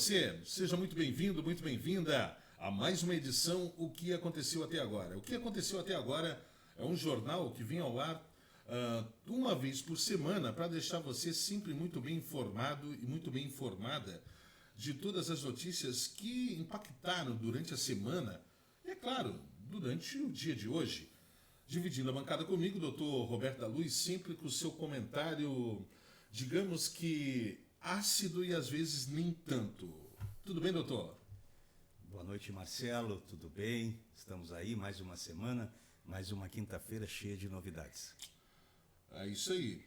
você? Seja muito bem-vindo, muito bem-vinda a mais uma edição O que Aconteceu Até Agora. O que Aconteceu Até Agora é um jornal que vem ao ar uma vez por semana para deixar você sempre muito bem informado e muito bem informada de todas as notícias que impactaram durante a semana e, é claro, durante o dia de hoje. Dividindo a bancada comigo, o doutor Roberto da Luz, sempre com o seu comentário, digamos que ácido e às vezes nem tanto. Tudo bem, doutor? Boa noite, Marcelo. Tudo bem? Estamos aí, mais uma semana, mais uma quinta-feira cheia de novidades. É isso aí.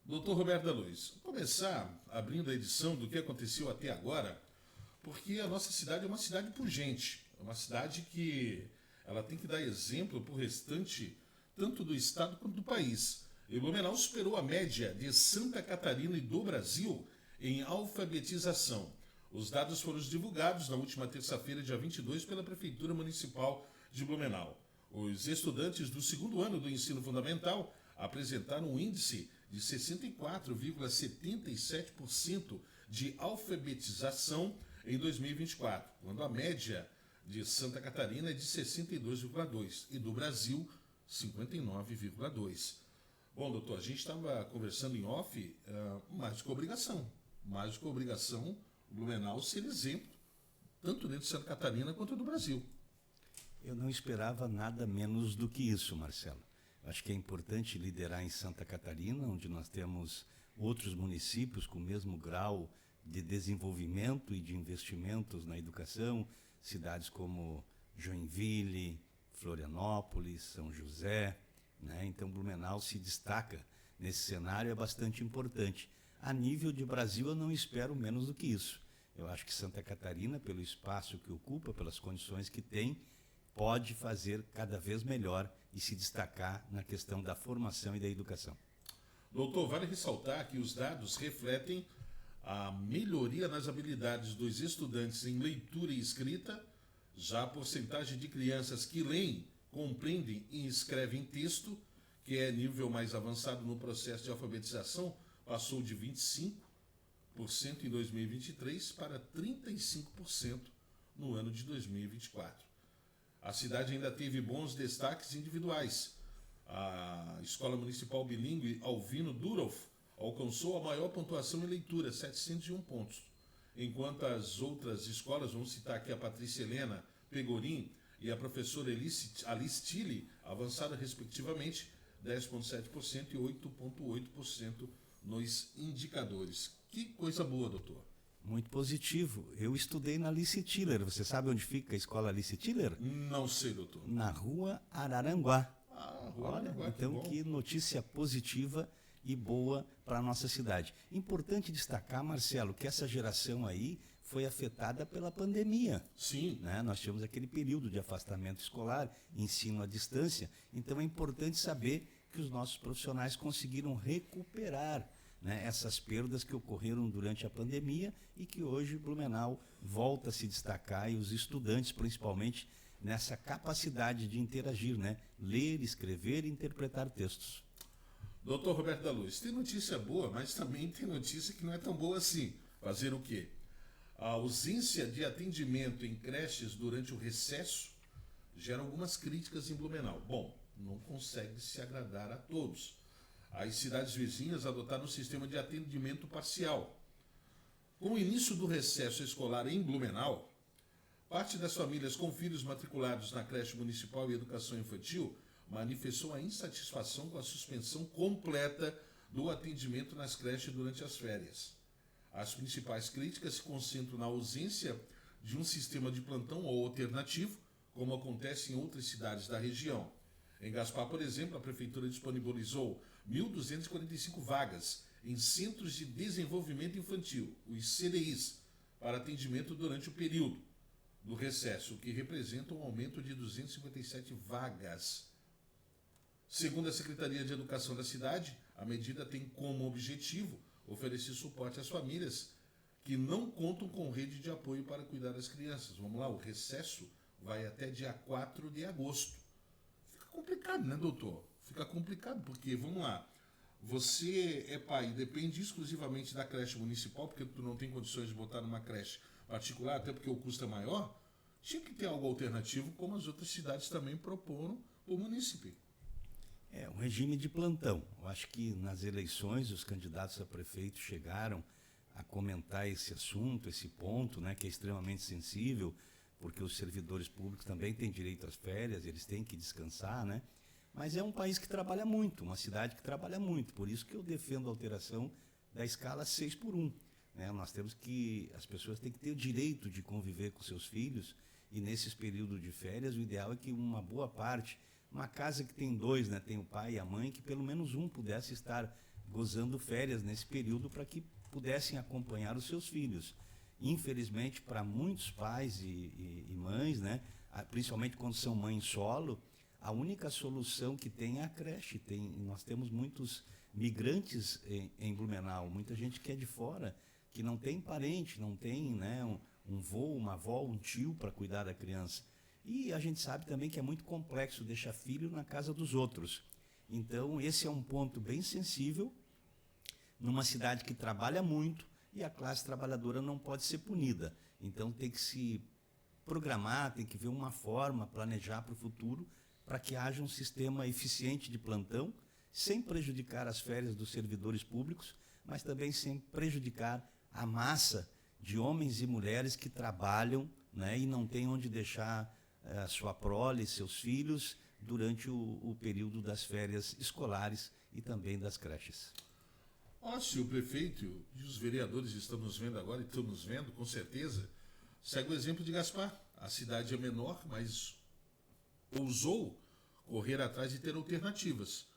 Doutor Roberto da Luz, vou começar abrindo a edição do que aconteceu até agora, porque a nossa cidade é uma cidade pujante, é uma cidade que ela tem que dar exemplo para o restante, tanto do estado quanto do país. E Blumenau superou a média de Santa Catarina e do Brasil em alfabetização. Os dados foram divulgados na última terça-feira, dia 22, pela Prefeitura Municipal de Blumenau. Os estudantes do segundo ano do ensino fundamental apresentaram um índice de 64,77% de alfabetização em 2024, quando a média de Santa Catarina é de 62,2% e do Brasil 59,2%. Bom, doutor, a gente estava conversando em off, mais do que obrigação. Mais do que obrigação, o Blumenau ser exemplo, tanto dentro de Santa Catarina quanto do Brasil. Eu não esperava nada menos do que isso, Marcelo. Acho que é importante liderar em Santa Catarina, onde nós temos outros municípios com o mesmo grau de desenvolvimento e de investimentos na educação, cidades como Joinville, Florianópolis, São José, né? Então Blumenau se destaca nesse cenário, é bastante importante. A nível de Brasil eu não espero menos do que isso. Eu acho que Santa Catarina, pelo espaço que ocupa, pelas condições que tem, pode fazer cada vez melhor e se destacar na questão da formação e da educação. Doutor, vale ressaltar que os dados refletem a melhoria nas habilidades dos estudantes em leitura e escrita. Já a porcentagem de crianças que leem, compreendem e escrevem texto, que é nível mais avançado no processo de alfabetização, passou de 25% em 2023 para 35% no ano de 2024. A cidade ainda teve bons destaques individuais. A Escola Municipal Bilíngue Alvino Durolf alcançou a maior pontuação em leitura, 701 pontos, enquanto as outras escolas, vamos citar aqui a Patrícia Helena Pegorim e a professora Alice Tilly, avançaram respectivamente 10,7% e 8,8% nos indicadores. Que coisa boa, doutor. Muito positivo. Eu estudei na Alice Tiller. Você sabe onde fica a escola Alice Tiller? Não sei, doutor. Na rua Araranguá. Rua Araranguá, então que notícia positiva e boa para a nossa cidade. Importante destacar, Marcelo, que essa geração aí foi afetada pela pandemia. Sim. Né? Nós tivemos aquele período de afastamento escolar, ensino à distância. Então é importante saber que os nossos profissionais conseguiram recuperar, né, essas perdas que ocorreram durante a pandemia e que hoje Blumenau volta a se destacar e os estudantes, principalmente, nessa capacidade de interagir, né? Ler, escrever e interpretar textos. Doutor Roberto da Luz, tem notícia boa, mas também tem notícia que não é tão boa assim. Fazer o quê? A ausência de atendimento em creches durante o recesso gera algumas críticas em Blumenau. Bom, não consegue se agradar a todos. As cidades vizinhas adotaram um sistema de atendimento parcial. Com o início do recesso escolar em Blumenau, parte das famílias com filhos matriculados na creche municipal e educação infantil manifestou a insatisfação com a suspensão completa do atendimento nas creches durante as férias. As principais críticas se concentram na ausência de um sistema de plantão ou alternativo, como acontece em outras cidades da região. Em Gaspar, por exemplo, a prefeitura disponibilizou 1.245 vagas em Centros de Desenvolvimento Infantil, os CDIs, para atendimento durante o período do recesso, o que representa um aumento de 257 vagas. Segundo a Secretaria de Educação da cidade, a medida tem como objetivo oferecer suporte às famílias que não contam com rede de apoio para cuidar das crianças. Vamos lá, o recesso vai até dia 4 de agosto. Fica complicado, né, doutor? Fica complicado, porque, vamos lá, você é pai e depende exclusivamente da creche municipal, porque tu não tem condições de botar numa creche particular, até porque o custo é maior, tinha que ter algo alternativo, como as outras cidades também proporam o município. É um regime de plantão. Eu acho que nas eleições os candidatos a prefeito chegaram a comentar esse assunto, esse ponto, né, que é extremamente sensível, porque os servidores públicos também têm direito às férias, eles têm que descansar, né? Mas é um país que trabalha muito, uma cidade que trabalha muito, por isso que eu defendo a alteração da escala 6x1. Né? As pessoas têm que ter o direito de conviver com seus filhos, e nesses períodos de férias o ideal é que uma boa parte, uma casa que tem dois, né, tem o pai e a mãe, que pelo menos um pudesse estar gozando férias nesse período para que pudessem acompanhar os seus filhos. Infelizmente, para muitos pais e mães, né, principalmente quando são mães solo, a única solução que tem é a creche. Nós temos muitos migrantes em Blumenau, muita gente que é de fora, que não tem parente, não tem, né, um vô, uma avó, um tio para cuidar da criança. E a gente sabe também que é muito complexo deixar filho na casa dos outros. Então, esse é um ponto bem sensível, numa cidade que trabalha muito, e a classe trabalhadora não pode ser punida. Então, tem que se programar, tem que ver uma forma, planejar para o futuro, para que haja um sistema eficiente de plantão, sem prejudicar as férias dos servidores públicos, mas também sem prejudicar a massa de homens e mulheres que trabalham, né, e não têm onde deixar a sua prole, seus filhos, durante o período das férias escolares e também das creches. Se o prefeito e os vereadores estão nos vendo agora e estão nos vendo, com certeza, segue o exemplo de Gaspar. A cidade é menor, mas ousou correr atrás de ter alternativas.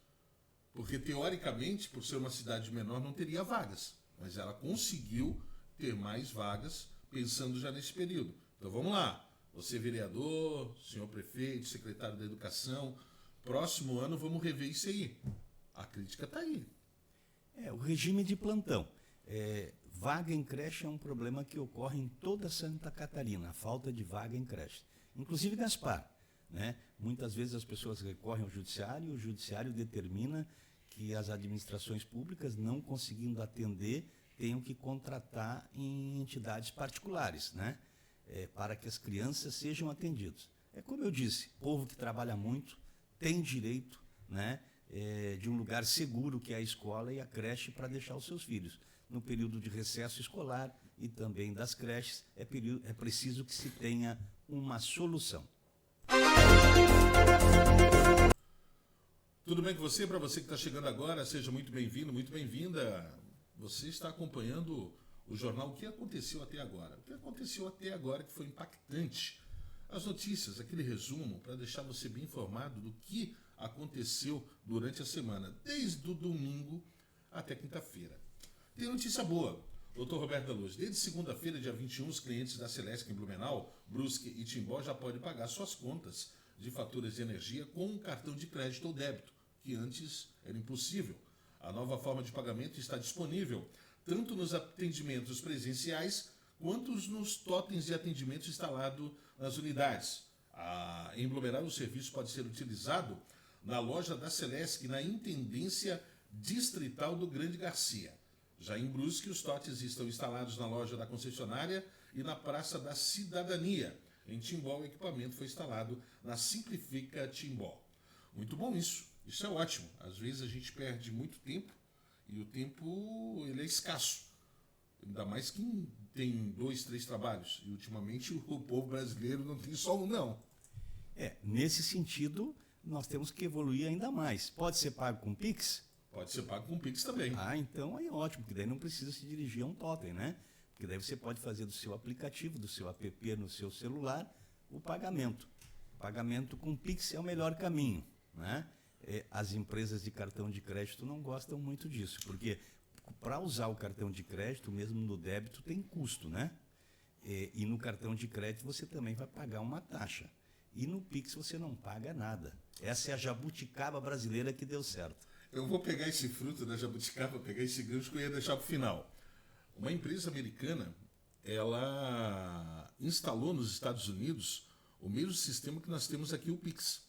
Porque, teoricamente, por ser uma cidade menor, não teria vagas. Mas ela conseguiu ter mais vagas, pensando já nesse período. Então, vamos lá. Você, vereador, senhor prefeito, secretário da Educação, próximo ano vamos rever isso aí. A crítica está aí. O regime de plantão. Vaga em creche é um problema que ocorre em toda Santa Catarina, a falta de vaga em creche. Inclusive Gaspar. Né? Muitas vezes as pessoas recorrem ao judiciário, e o judiciário determina que as administrações públicas, não conseguindo atender, tenham que contratar em entidades particulares, né? Para que as crianças sejam atendidas. É como eu disse, povo que trabalha muito tem direito, né, de um lugar seguro que é a escola e a creche para deixar os seus filhos. No período de recesso escolar e também das creches, é preciso que se tenha uma solução. Tudo bem com você? Para você que está chegando agora, seja muito bem-vindo, muito bem-vinda. Você está acompanhando o jornal O que aconteceu até agora. O que aconteceu até agora que foi impactante. As notícias, aquele resumo, para deixar você bem informado do que aconteceu durante a semana, desde o domingo até quinta-feira. Tem notícia boa. Doutor Roberto da Luz, desde segunda-feira, dia 21, os clientes da Celesc em Blumenau, Brusque e Timbó já podem pagar suas contas de faturas de energia com um cartão de crédito ou débito, que antes era impossível. A nova forma de pagamento está disponível tanto nos atendimentos presenciais quanto nos totens de atendimento instalado nas unidades. Em Blumenau, o serviço pode ser utilizado na loja da Celesc, na Intendência Distrital do Grande Garcia. Já em Brusque, os totes estão instalados na loja da concessionária e na Praça da Cidadania. Em Timbó, o equipamento foi instalado na Simplifica Timbó. Muito bom isso. Isso é ótimo. Às vezes a gente perde muito tempo e o tempo ele é escasso. Ainda mais quem tem 2, 3 trabalhos. E ultimamente o povo brasileiro não tem só um, não. Nesse sentido, nós temos que evoluir ainda mais. Pode ser pago com Pix? Pode ser pago com Pix também. Então aí é ótimo, porque daí não precisa se dirigir a um totem, né? Porque daí você pode fazer do seu aplicativo, do seu app no seu celular, o pagamento. O pagamento com Pix é o melhor caminho, né? As empresas de cartão de crédito não gostam muito disso, porque para usar o cartão de crédito, mesmo no débito, tem custo, né? E no cartão de crédito você também vai pagar uma taxa. E no Pix você não paga nada. Essa é a jabuticaba brasileira que deu certo. Eu vou pegar esse fruto da jabuticaba, pegar esse gancho que eu ia deixar para o final. Uma empresa americana, ela instalou nos Estados Unidos o mesmo sistema que nós temos aqui, o Pix.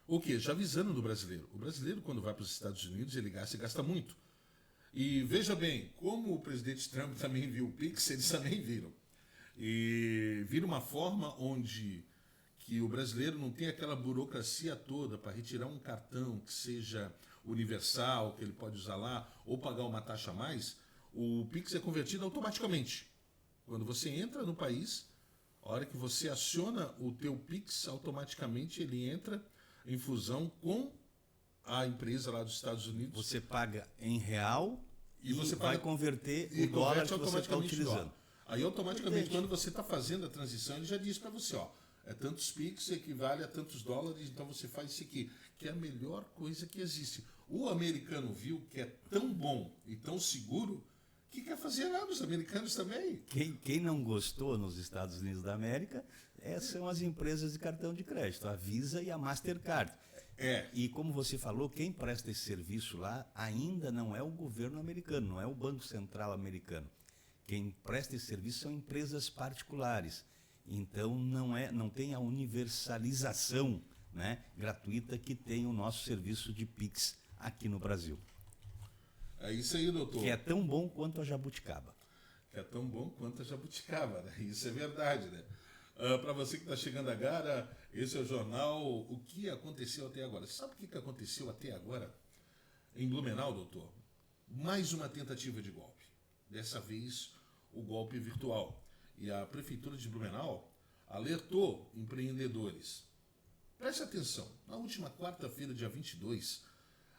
O quê? Já avisando do brasileiro. O brasileiro, quando vai para os Estados Unidos, ele gasta e gasta muito. E veja bem, como o presidente Trump também viu o Pix, eles também viram. E vira uma forma onde que o brasileiro não tem aquela burocracia toda para retirar um cartão que seja universal, que ele pode usar lá, ou pagar uma taxa a mais. O Pix é convertido automaticamente. Quando você entra no país, a hora que você aciona o teu Pix, automaticamente ele entra em fusão com a empresa lá dos Estados Unidos. Você paga em real e você vai converter o dólar que você está utilizando. Aí automaticamente, quando você está fazendo a transição, ele já diz para você, ó, é tantos Pix equivale a tantos dólares, então você faz isso aqui, que é a melhor coisa que existe. O americano viu que é tão bom e tão seguro que quer fazer lá nos americanos também. Quem não gostou nos Estados Unidos da América são as empresas de cartão de crédito, a Visa e a Mastercard. E como você falou, quem presta esse serviço lá ainda não é o governo americano, não é o Banco Central americano. Quem presta esse serviço são empresas particulares. Então não tem a universalização, né, gratuita que tem o nosso serviço de Pix aqui no Brasil. É isso aí, doutor. Que é tão bom quanto a jabuticaba. Que é tão bom quanto a jabuticaba, né? Isso é verdade, né? Para você que está chegando agora, esse é o jornal O que aconteceu até agora. Sabe o que aconteceu até agora? Em Blumenau, doutor, mais uma tentativa de golpe. Dessa vez, o golpe virtual. E a Prefeitura de Blumenau alertou empreendedores. Preste atenção, na última quarta-feira, dia 22,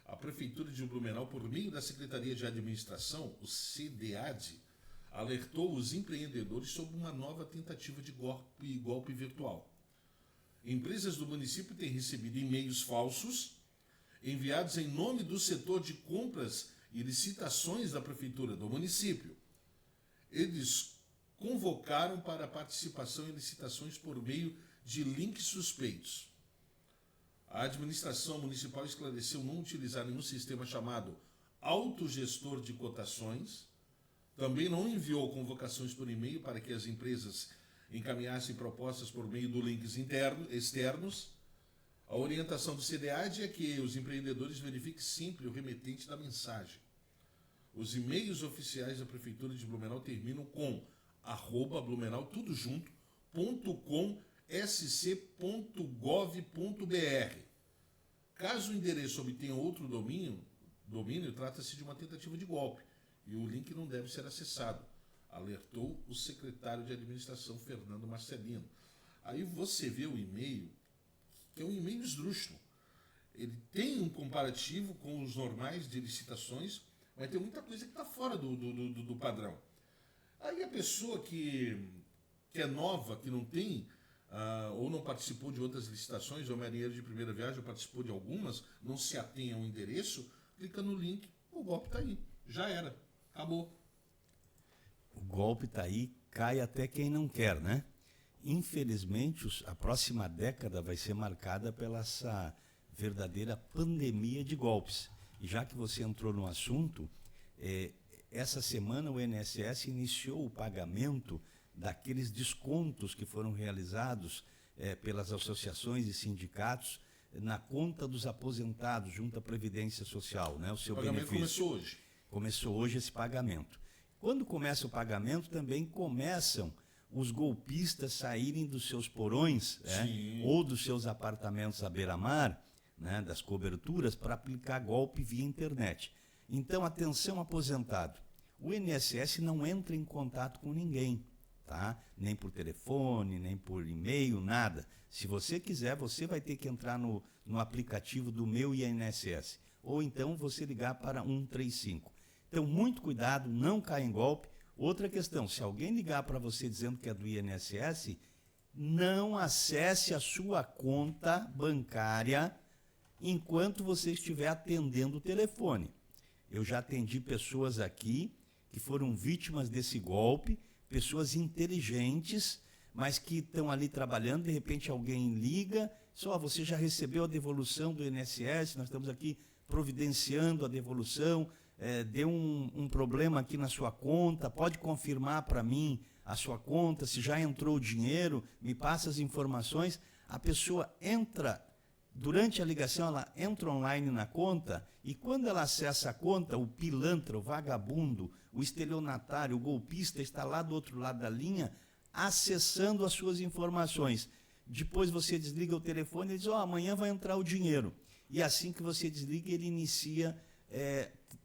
a Prefeitura de Blumenau, por meio da Secretaria de Administração, o CDAD, alertou os empreendedores sobre uma nova tentativa de golpe virtual. Empresas do município têm recebido e-mails falsos enviados em nome do setor de compras e licitações da Prefeitura do município. Eles convocaram para a participação em licitações por meio de links suspeitos. A administração municipal esclareceu não utilizar nenhum sistema chamado autogestor de cotações, também não enviou convocações por e-mail para que as empresas encaminhassem propostas por meio de links externos. A orientação do CDAD é que os empreendedores verifiquem sempre o remetente da mensagem. Os e-mails oficiais da Prefeitura de Blumenau terminam com @blumenau, tudo junto, .com.sc.gov.br. Caso o endereço obtenha outro domínio trata-se de uma tentativa de golpe e o link não deve ser acessado, alertou o secretário de administração, Fernando Marcelino. Aí você vê o e-mail, que é um e-mail esdrúxulo. Ele tem um comparativo com os normais de licitações, mas tem muita coisa que está fora do padrão. Aí a pessoa que é nova, que não tem, ou não participou de outras licitações, ou marinheiro de primeira viagem, ou participou de algumas, não se atém ao endereço, clica no link, o golpe está aí. Já era. Acabou. O golpe está aí, cai até quem não quer, né? Infelizmente, a próxima década vai ser marcada pela essa verdadeira pandemia de golpes. E já que você entrou no assunto, essa semana o INSS iniciou o pagamento daqueles descontos que foram realizados pelas associações e sindicatos na conta dos aposentados junto à Previdência Social, né? O seu benefício. O pagamento começou hoje. Começou hoje esse pagamento. Quando começa o pagamento, também começam os golpistas saírem dos seus porões, ou dos seus apartamentos à beira-mar, né, das coberturas, para aplicar golpe via internet. Então, atenção aposentado, o INSS não entra em contato com ninguém, tá? Nem por telefone, nem por e-mail, nada. Se você quiser, você vai ter que entrar no aplicativo do Meu INSS, ou então você ligar para 135. Então, muito cuidado, não caia em golpe. Outra questão, se alguém ligar para você dizendo que é do INSS, não acesse a sua conta bancária enquanto você estiver atendendo o telefone. Eu já atendi pessoas aqui que foram vítimas desse golpe, pessoas inteligentes, mas que estão ali trabalhando, de repente alguém liga, só você já recebeu a devolução do INSS, nós estamos aqui providenciando a devolução, deu um problema aqui na sua conta, pode confirmar para mim a sua conta, se já entrou o dinheiro, me passa as informações. A pessoa entra, durante a ligação, ela entra online na conta e quando ela acessa a conta, o pilantra, o vagabundo, o estelionatário, o golpista está lá do outro lado da linha, acessando as suas informações. Depois você desliga o telefone e diz, amanhã vai entrar o dinheiro. E assim que você desliga, ele inicia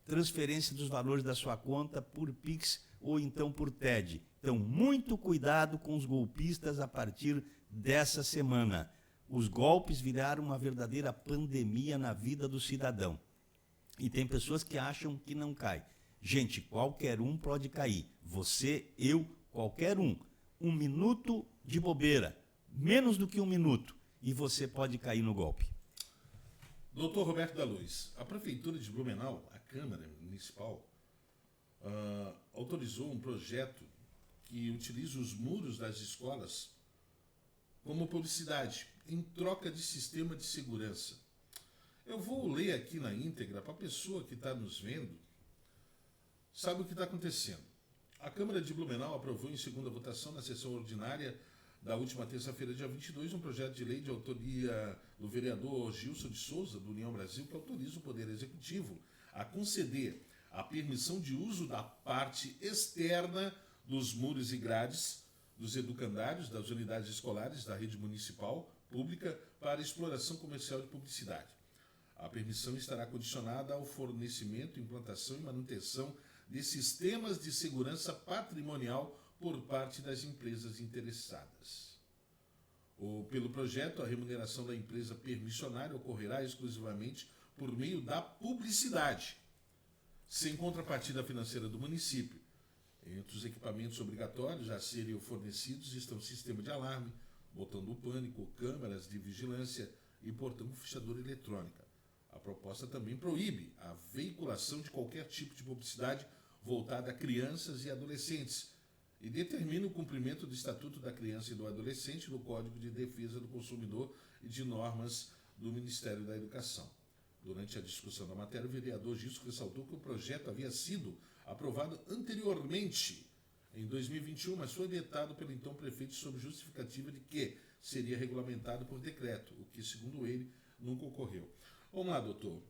transferência dos valores da sua conta por Pix ou então por TED. Então, muito cuidado com os golpistas a partir dessa semana. Os golpes viraram uma verdadeira pandemia na vida do cidadão. E tem pessoas que acham que não cai. Gente, qualquer um pode cair. Você, eu, qualquer um. 1 minuto de bobeira, menos do que 1 minuto, e você pode cair no golpe. Doutor Roberto da Luz, a Prefeitura de Blumenau, a Câmara Municipal, autorizou um projeto que utiliza os muros das escolas como publicidade, em troca de sistema de segurança. Eu vou ler aqui na íntegra para a pessoa que está nos vendo, sabe o que está acontecendo. A Câmara de Blumenau aprovou em segunda votação na sessão ordinária da última terça-feira, dia 22, um projeto de lei de autoria do vereador Gilson de Souza, do União Brasil, que autoriza o Poder Executivo a conceder a permissão de uso da parte externa dos muros e grades dos educandários das unidades escolares da rede municipal pública para exploração comercial de publicidade. A permissão estará condicionada ao fornecimento, implantação e manutenção de sistemas de segurança patrimonial por parte das empresas interessadas. Pelo projeto, a remuneração da empresa permissionária ocorrerá exclusivamente por meio da publicidade, sem contrapartida financeira do município. Entre os equipamentos obrigatórios a serem fornecidos estão sistema de alarme, botão do pânico, câmeras de vigilância e portão com fechadura eletrônica. A proposta também proíbe a veiculação de qualquer tipo de publicidade voltada a crianças e adolescentes e determina o cumprimento do Estatuto da Criança e do Adolescente no Código de Defesa do Consumidor e de normas do Ministério da Educação. Durante a discussão da matéria, o vereador Gilson ressaltou que o projeto havia sido aprovado anteriormente, em 2021, mas foi vetado pelo então prefeito sob justificativa de que seria regulamentado por decreto, o que, segundo ele, nunca ocorreu. Vamos lá, doutor.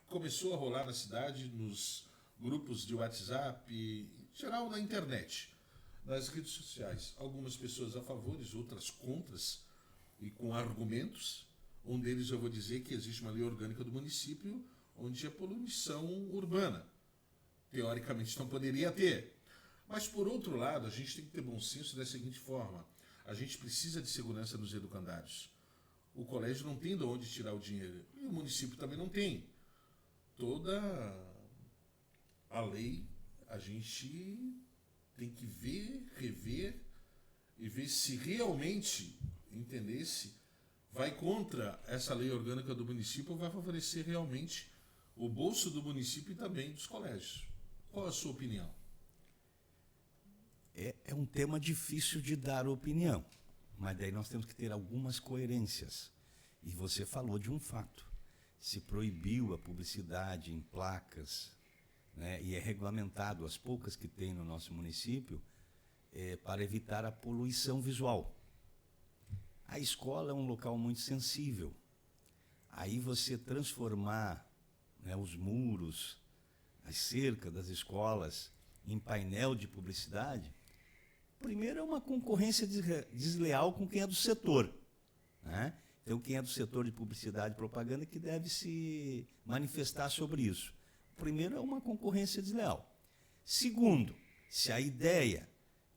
Começou a rolar na cidade, nos grupos de WhatsApp, em geral na internet, nas redes sociais. Algumas pessoas a favor, outras contras, e com argumentos. Um deles eu vou dizer que existe uma lei orgânica do município onde a poluição urbana, teoricamente, não poderia ter. Mas, por outro lado, a gente tem que ter bom senso da seguinte forma. A gente precisa de segurança nos educandários. O colégio não tem de onde tirar o dinheiro. E o município também não tem. Toda a lei a gente tem que ver, rever e ver se realmente, entendesse, vai contra essa lei orgânica do município ou vai favorecer realmente o bolso do município e também dos colégios. Qual a sua opinião? É um tema difícil de dar opinião, mas daí nós temos que ter algumas coerências. E você falou de um fato. Se proibiu a publicidade em placas, né, e é regulamentado as poucas que tem no nosso município para evitar a poluição visual. A escola é um local muito sensível. Aí você transformar, né, os muros, as cercas das escolas em painel de publicidade, primeiro é uma concorrência desleal com quem é do setor, né? Então, quem é do setor de publicidade e propaganda que deve se manifestar sobre isso. Primeiro, é uma concorrência desleal. Segundo, se a ideia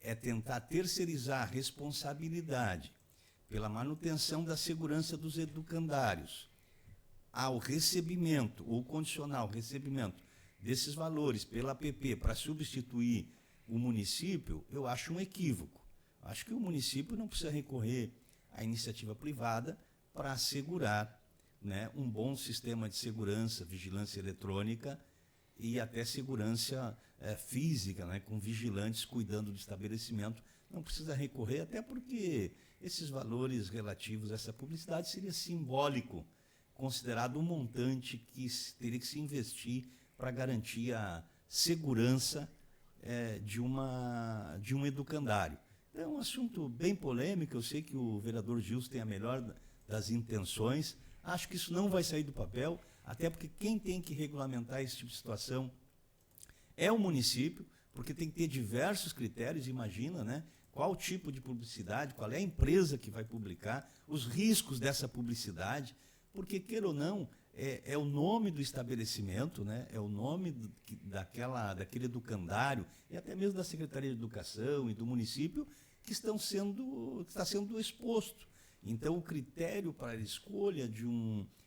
é tentar terceirizar a responsabilidade pela manutenção da segurança dos educandários ao recebimento, ou condicionar o recebimento desses valores pela APP para substituir o município, eu acho um equívoco. Acho que o município não precisa recorrer à iniciativa privada para assegurar, né, um bom sistema de segurança, vigilância eletrônica e até segurança física, né, com vigilantes cuidando do estabelecimento. Não precisa recorrer, até porque esses valores relativos a essa publicidade seria simbólico, considerado um montante que teria que se investir para garantir a segurança de um educandário. É um assunto bem polêmico, eu sei que o vereador Gilson tem a melhor das intenções, acho que isso não vai sair do papel, até porque quem tem que regulamentar esse tipo de situação é o município. porque tem que ter diversos critérios, imagina, né? Qual tipo de publicidade, qual é a empresa que vai publicar, os riscos dessa publicidade, porque, queira ou não, é o nome do estabelecimento, né? É o nome daquele educandário, e até mesmo da Secretaria de Educação e do município, que está sendo exposto. Então, o critério para a escolha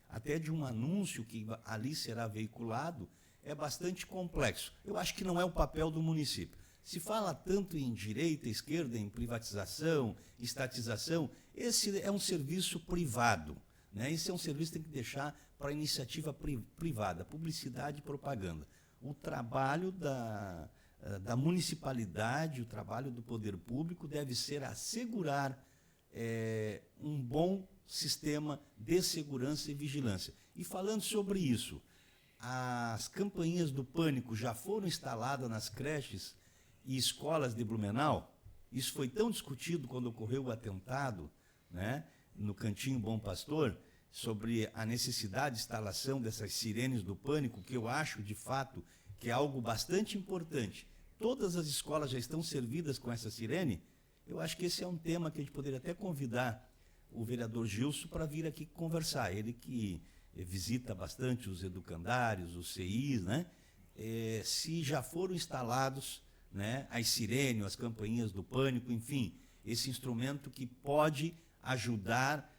até de um anúncio que ali será veiculado é bastante complexo. Eu acho que não é o papel do município. Se fala tanto em direita, esquerda, em privatização, estatização, esse é um serviço privado, né? Esse é um serviço que tem que deixar para a iniciativa privada, publicidade e propaganda. O trabalho da municipalidade, o trabalho do poder público deve ser assegurar um bom sistema de segurança e vigilância. E falando sobre isso, as campainhas do pânico já foram instaladas nas creches e escolas de Blumenau? Isso foi tão discutido quando ocorreu o atentado, né, no Cantinho Bom Pastor, sobre a necessidade de instalação dessas sirenes do pânico, que eu acho, de fato, que é algo bastante importante. Todas as escolas já estão servidas com essa sirene. Eu acho que esse é um tema que a gente poderia até convidar o vereador Gilson para vir aqui conversar. Ele que visita bastante os educandários, os CIs, né? Se já foram instalados, né, as sirenes, as campainhas do pânico, enfim, esse instrumento que pode ajudar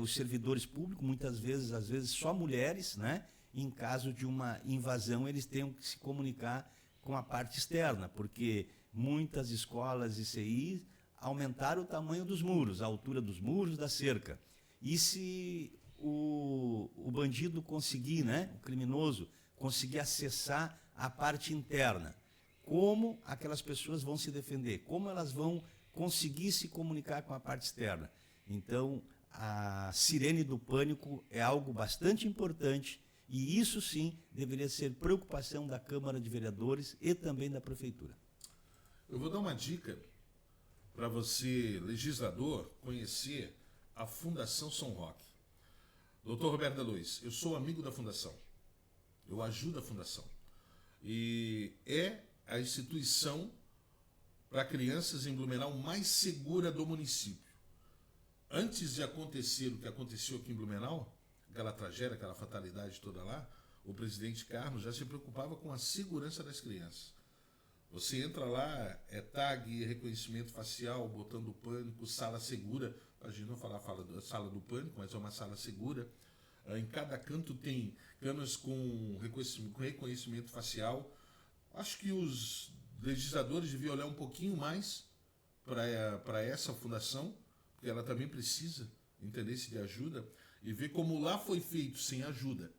os servidores públicos, muitas vezes, às vezes só mulheres, né? Em caso de uma invasão, eles tenham que se comunicar com a parte externa, porque muitas escolas e CIs aumentaram o tamanho dos muros, a altura dos muros da cerca. E se o bandido conseguir, né, o criminoso, conseguir acessar a parte interna, como aquelas pessoas vão se defender? Como elas vão conseguir se comunicar com a parte externa? Então, a sirene do pânico é algo bastante importante e isso sim deveria ser preocupação da Câmara de Vereadores e também da Prefeitura. Eu vou dar uma dica para você, legislador, conhecer a Fundação São Roque. Doutor Roberto da Luz, eu sou amigo da Fundação, eu ajudo a Fundação e é a instituição para crianças em Blumenau mais segura do município. Antes de acontecer o que aconteceu aqui em Blumenau, aquela tragédia, aquela fatalidade toda lá, o presidente Carlos já se preocupava com a segurança das crianças. Você entra lá, é tag, reconhecimento facial, botão do pânico, sala segura. A gente não fala sala do pânico, mas é uma sala segura. Em cada canto tem câmeras com reconhecimento facial. Acho que os legisladores deviam olhar um pouquinho mais para essa fundação, porque ela também precisa interesse de ajuda, e ver como lá foi feito sem ajuda,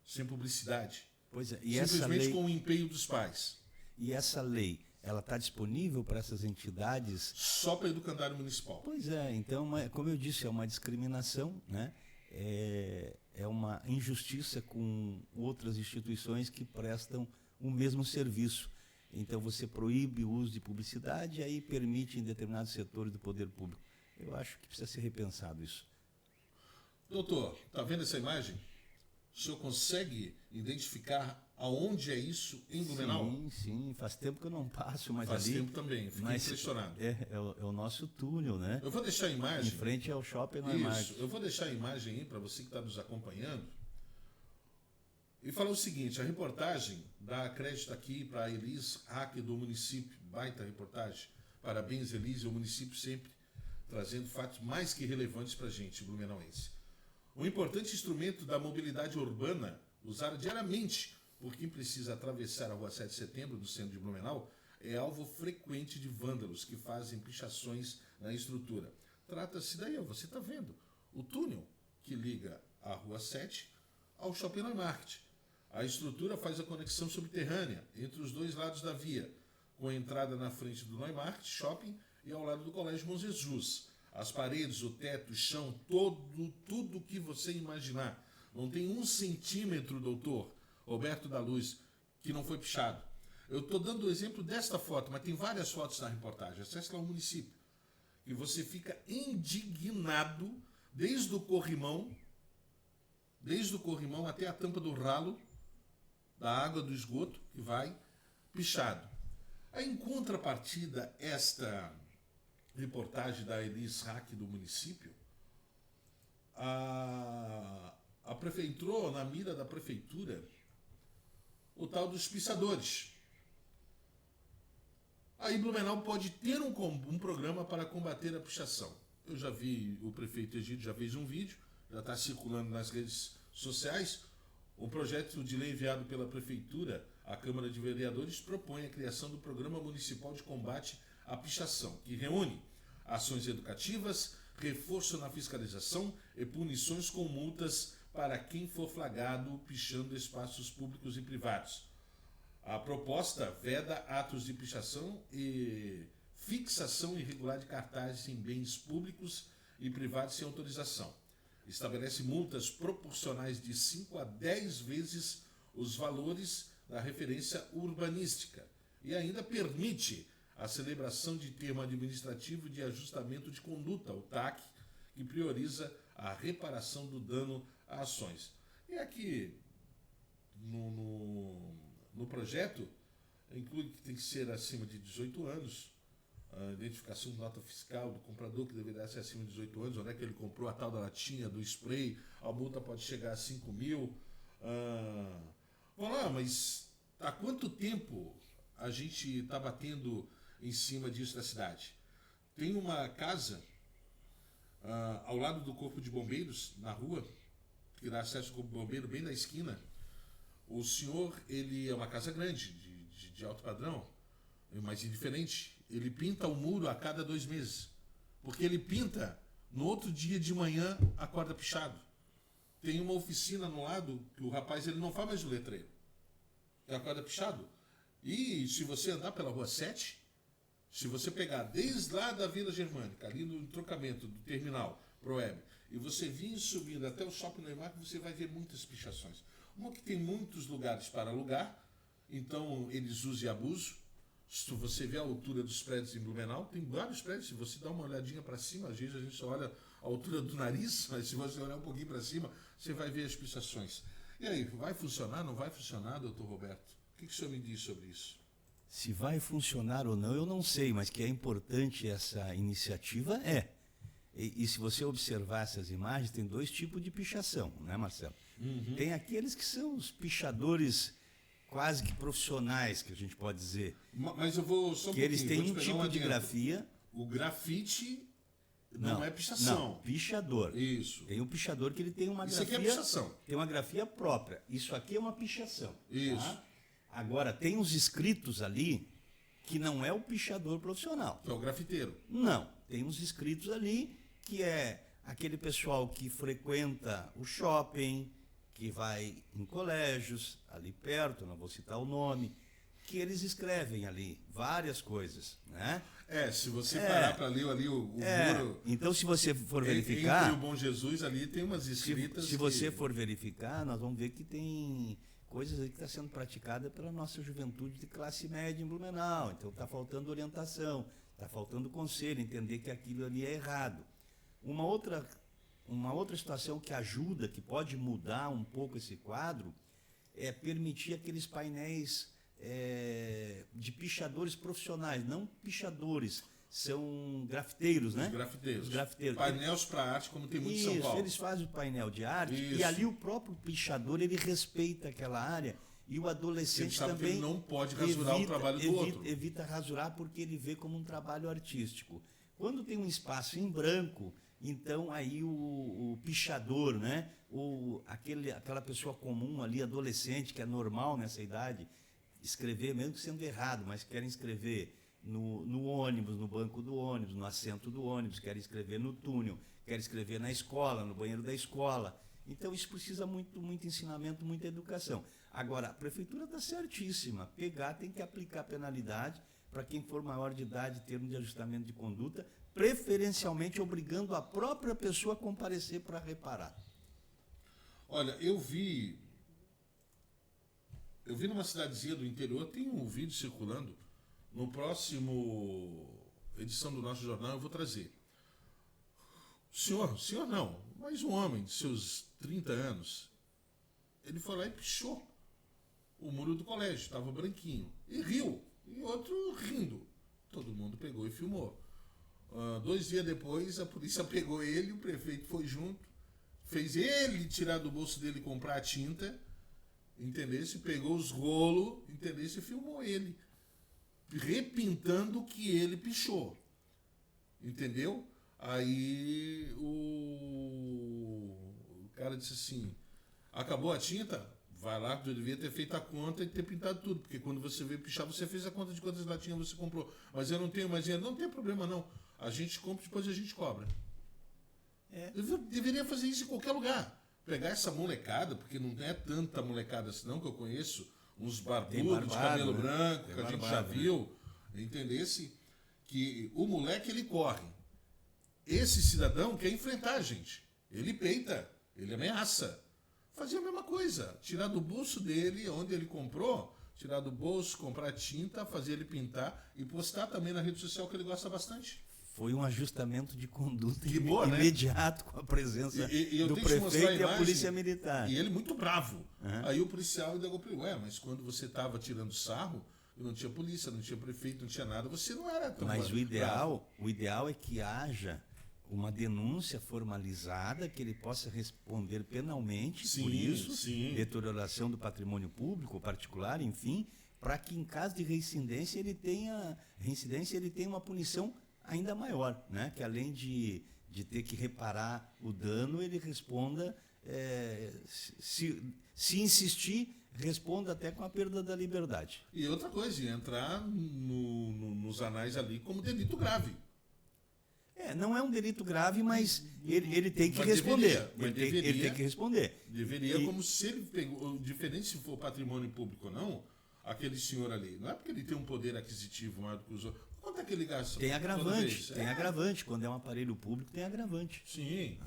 sem publicidade. Pois é, e simplesmente essa lei, com o empenho dos pais. E essa lei, ela está disponível para essas entidades? Só para educandário municipal. Pois é, então, como eu disse, é uma discriminação, né? É uma injustiça com outras instituições que prestam o mesmo serviço. Então você proíbe o uso de publicidade e aí permite em determinados setores do poder público. Eu acho que precisa ser repensado isso. Doutor, está vendo essa imagem? O senhor consegue identificar aonde é isso em Blumenau? Sim, faz tempo que eu não passo mais ali. Faz ali. tempo também, fiquei impressionado. É o nosso túnel, né? Eu vou deixar a imagem. Em frente ao shopping Neumarkt. Isso, eu vou deixar a imagem aí para você que está nos acompanhando. E falar o seguinte, a reportagem dá crédito aqui para a Elis Hack do município, baita reportagem. Parabéns, Elis, e o município sempre trazendo fatos mais que relevantes para a gente, blumenauense. Um importante instrumento da mobilidade urbana, usado diariamente por quem precisa atravessar a Rua 7 de Setembro, do centro de Blumenau, é alvo frequente de vândalos que fazem pichações na estrutura. Trata-se daí, você está vendo, o túnel que liga a Rua 7 ao Shopping Neumarkt. A estrutura faz a conexão subterrânea entre os dois lados da via, com a entrada na frente do Neumarkt Shopping e ao lado do Colégio Bom Jesus. As paredes, o teto, o chão, tudo que você imaginar. Não tem 1 centímetro, doutor Roberto da Luz, que não foi pichado. Eu estou dando o exemplo desta foto, mas tem várias fotos na reportagem. Acesse lá o município. E você fica indignado desde o corrimão até a tampa do ralo da água do esgoto, que vai pichado. Em contrapartida, esta reportagem da Elis Hack do município, entrou na mira da prefeitura o tal dos pisadores. Aí Blumenau pode ter um programa para combater a pichação. Eu já vi, o prefeito Egídio já fez um vídeo, já está circulando nas redes sociais. O projeto de lei enviado pela prefeitura à Câmara de Vereadores propõe a criação do Programa Municipal de Combate à Pichação, que reúne ações educativas, reforço na fiscalização e punições com multas para quem for flagrado pichando espaços públicos e privados. A proposta veda atos de pichação e fixação irregular de cartazes em bens públicos e privados sem autorização. Estabelece multas proporcionais de 5 a 10 vezes os valores da referência urbanística e ainda permite a celebração de termo administrativo de ajustamento de conduta, o TAC, que prioriza a reparação do dano a ações. E aqui, no projeto, inclui que tem que ser acima de 18 anos, a identificação de nota fiscal do comprador, que deverá ser acima de 18 anos, onde é que ele comprou a tal da latinha, do spray, a multa pode chegar a 5 mil. Vamos lá, mas há quanto tempo a gente está batendo em cima disso na cidade? Tem uma casa ao lado do Corpo de Bombeiros, na rua, que dá acesso ao Corpo de Bombeiro, bem na esquina. O senhor, ele é uma casa grande, de alto padrão, mas indiferente. Ele pinta o muro a cada 2 meses. Porque ele pinta, no outro dia de manhã, acorda pichado. Tem uma oficina no lado, que o rapaz ele não faz mais o letreiro. Ele acorda pichado. E se você andar pela Rua 7, se você pegar desde lá da Vila Germânica, ali no trocamento do terminal Proeb, e você vir subindo até o Shopping Neymar, você vai ver muitas pichações. Uma que tem muitos lugares para alugar, então eles usam e abusam. Se você vê a altura dos prédios em Blumenau, tem vários prédios. Se você dá uma olhadinha para cima, às vezes a gente só olha a altura do nariz, mas se você olhar um pouquinho para cima, você vai ver as pichações. E aí, vai funcionar, não vai funcionar, doutor Roberto? O que o senhor me diz sobre isso? Se vai funcionar ou não, eu não sei, mas que é importante essa iniciativa é. E se você observar essas imagens, tem 2 tipos de pichação, né, Marcelo? Uhum. Tem aqueles que são os pichadores quase que profissionais, que a gente pode dizer. Mas eu vou só que eles têm um tipo de grafia. O grafite não é pichação. Não, pichador. Isso. Tem um pichador que ele tem uma Isso grafia. aqui é pichação. Tem uma grafia própria. Isso aqui é uma pichação. Isso. Tá? Agora, tem uns escritos ali que não é o pichador profissional. Que é o grafiteiro. Não. Tem uns escritos ali que é aquele pessoal que frequenta o shopping, que vai em colégios, ali perto, não vou citar o nome, que eles escrevem ali várias coisas, né? Se você parar para ler ali o muro... Então, se você for verificar... Entre o Bom Jesus ali tem umas escritas... Se você for verificar, nós vamos ver que tem coisas aí que está sendo praticada pela nossa juventude de classe média em Blumenau. Então, está faltando orientação, está faltando conselho, entender que aquilo ali é errado. Uma outra situação que ajuda, que pode mudar um pouco esse quadro, é permitir aqueles painéis de pichadores profissionais, não pichadores, são grafiteiros, né? Os grafiteiros. Grafiteiros. Painéis para arte, como tem muito em São Paulo. Eles fazem o painel de arte. Isso. E ali o próprio pichador, ele respeita aquela área e o adolescente ele sabe também que ele não pode rasurar o trabalho do outro. Evita rasurar porque ele vê como um trabalho artístico. Quando tem um espaço em branco, então aí o pichador, né? Aquela pessoa comum ali, adolescente, que é normal nessa idade, escrever, mesmo que sendo errado, mas querem escrever no ônibus, no banco do ônibus, no assento do ônibus, querem escrever no túnel, querem escrever na escola, no banheiro da escola. Então isso precisa muito ensinamento, muita educação. Agora, a prefeitura está certíssima, tem que aplicar penalidade para quem for maior de idade, termo de ajustamento de conduta, preferencialmente obrigando a própria pessoa a comparecer para reparar. Olha, eu vi numa cidadezinha do interior, tem um vídeo circulando, no próximo edição do nosso jornal eu vou trazer. Senhor não, mas um homem de seus 30 anos, ele foi lá e pichou o muro do colégio, estava branquinho, e riu. e outro rindo. Todo mundo pegou e filmou. 2 dias depois, a polícia pegou ele, o prefeito foi junto, fez ele tirar do bolso dele e comprar a tinta, entendesse? Pegou os rolos, entendesse? E filmou ele, repintando o que ele pichou, entendeu? Aí o cara disse assim, acabou a tinta? Vai lá, tu devia ter feito a conta e ter pintado tudo, porque quando você veio pichar, você fez a conta de quantas latinhas você comprou. Mas eu não tenho mais dinheiro. Não tem problema, não. A gente compra e depois a gente cobra. Eu deveria fazer isso em qualquer lugar. Pegar essa molecada, porque não é tanta molecada assim não, que eu conheço, uns barbudos, de cabelo branco, que a gente já viu, entendesse? Que o moleque, ele corre. Esse cidadão quer enfrentar a gente. Ele peita, ele ameaça. Fazia a mesma coisa, tirar do bolso dele, onde ele comprou, tirar do bolso, comprar tinta, fazer ele pintar e postar também na rede social, que ele gosta bastante. Foi um ajustamento de conduta boa, imediato, né? Com a presença do prefeito e a polícia militar. E ele muito bravo. Aí o policial ainda falou para ele, mas quando você estava tirando sarro, não tinha polícia, não tinha prefeito, não tinha nada, você não era tão Mas bravo. o ideal é que haja uma denúncia formalizada, que ele possa responder penalmente por isso, deterioração do patrimônio público, particular, enfim, para que em caso de reincidência ele tenha uma punição ainda maior, né? Que além de ter que reparar o dano, ele responda, se insistir, responda até com a perda da liberdade. E outra coisa, entrar nos anais ali como delito grave. Não é um delito grave, mas ele tem que responder. Ele tem que responder. Deveria, como se ele pegou, diferente se for patrimônio público ou não, aquele senhor ali, não é porque ele tem um poder aquisitivo maior do que os outros. Quanto é que ele gasta? Tem agravante. Quando é um aparelho público, tem agravante. Sim.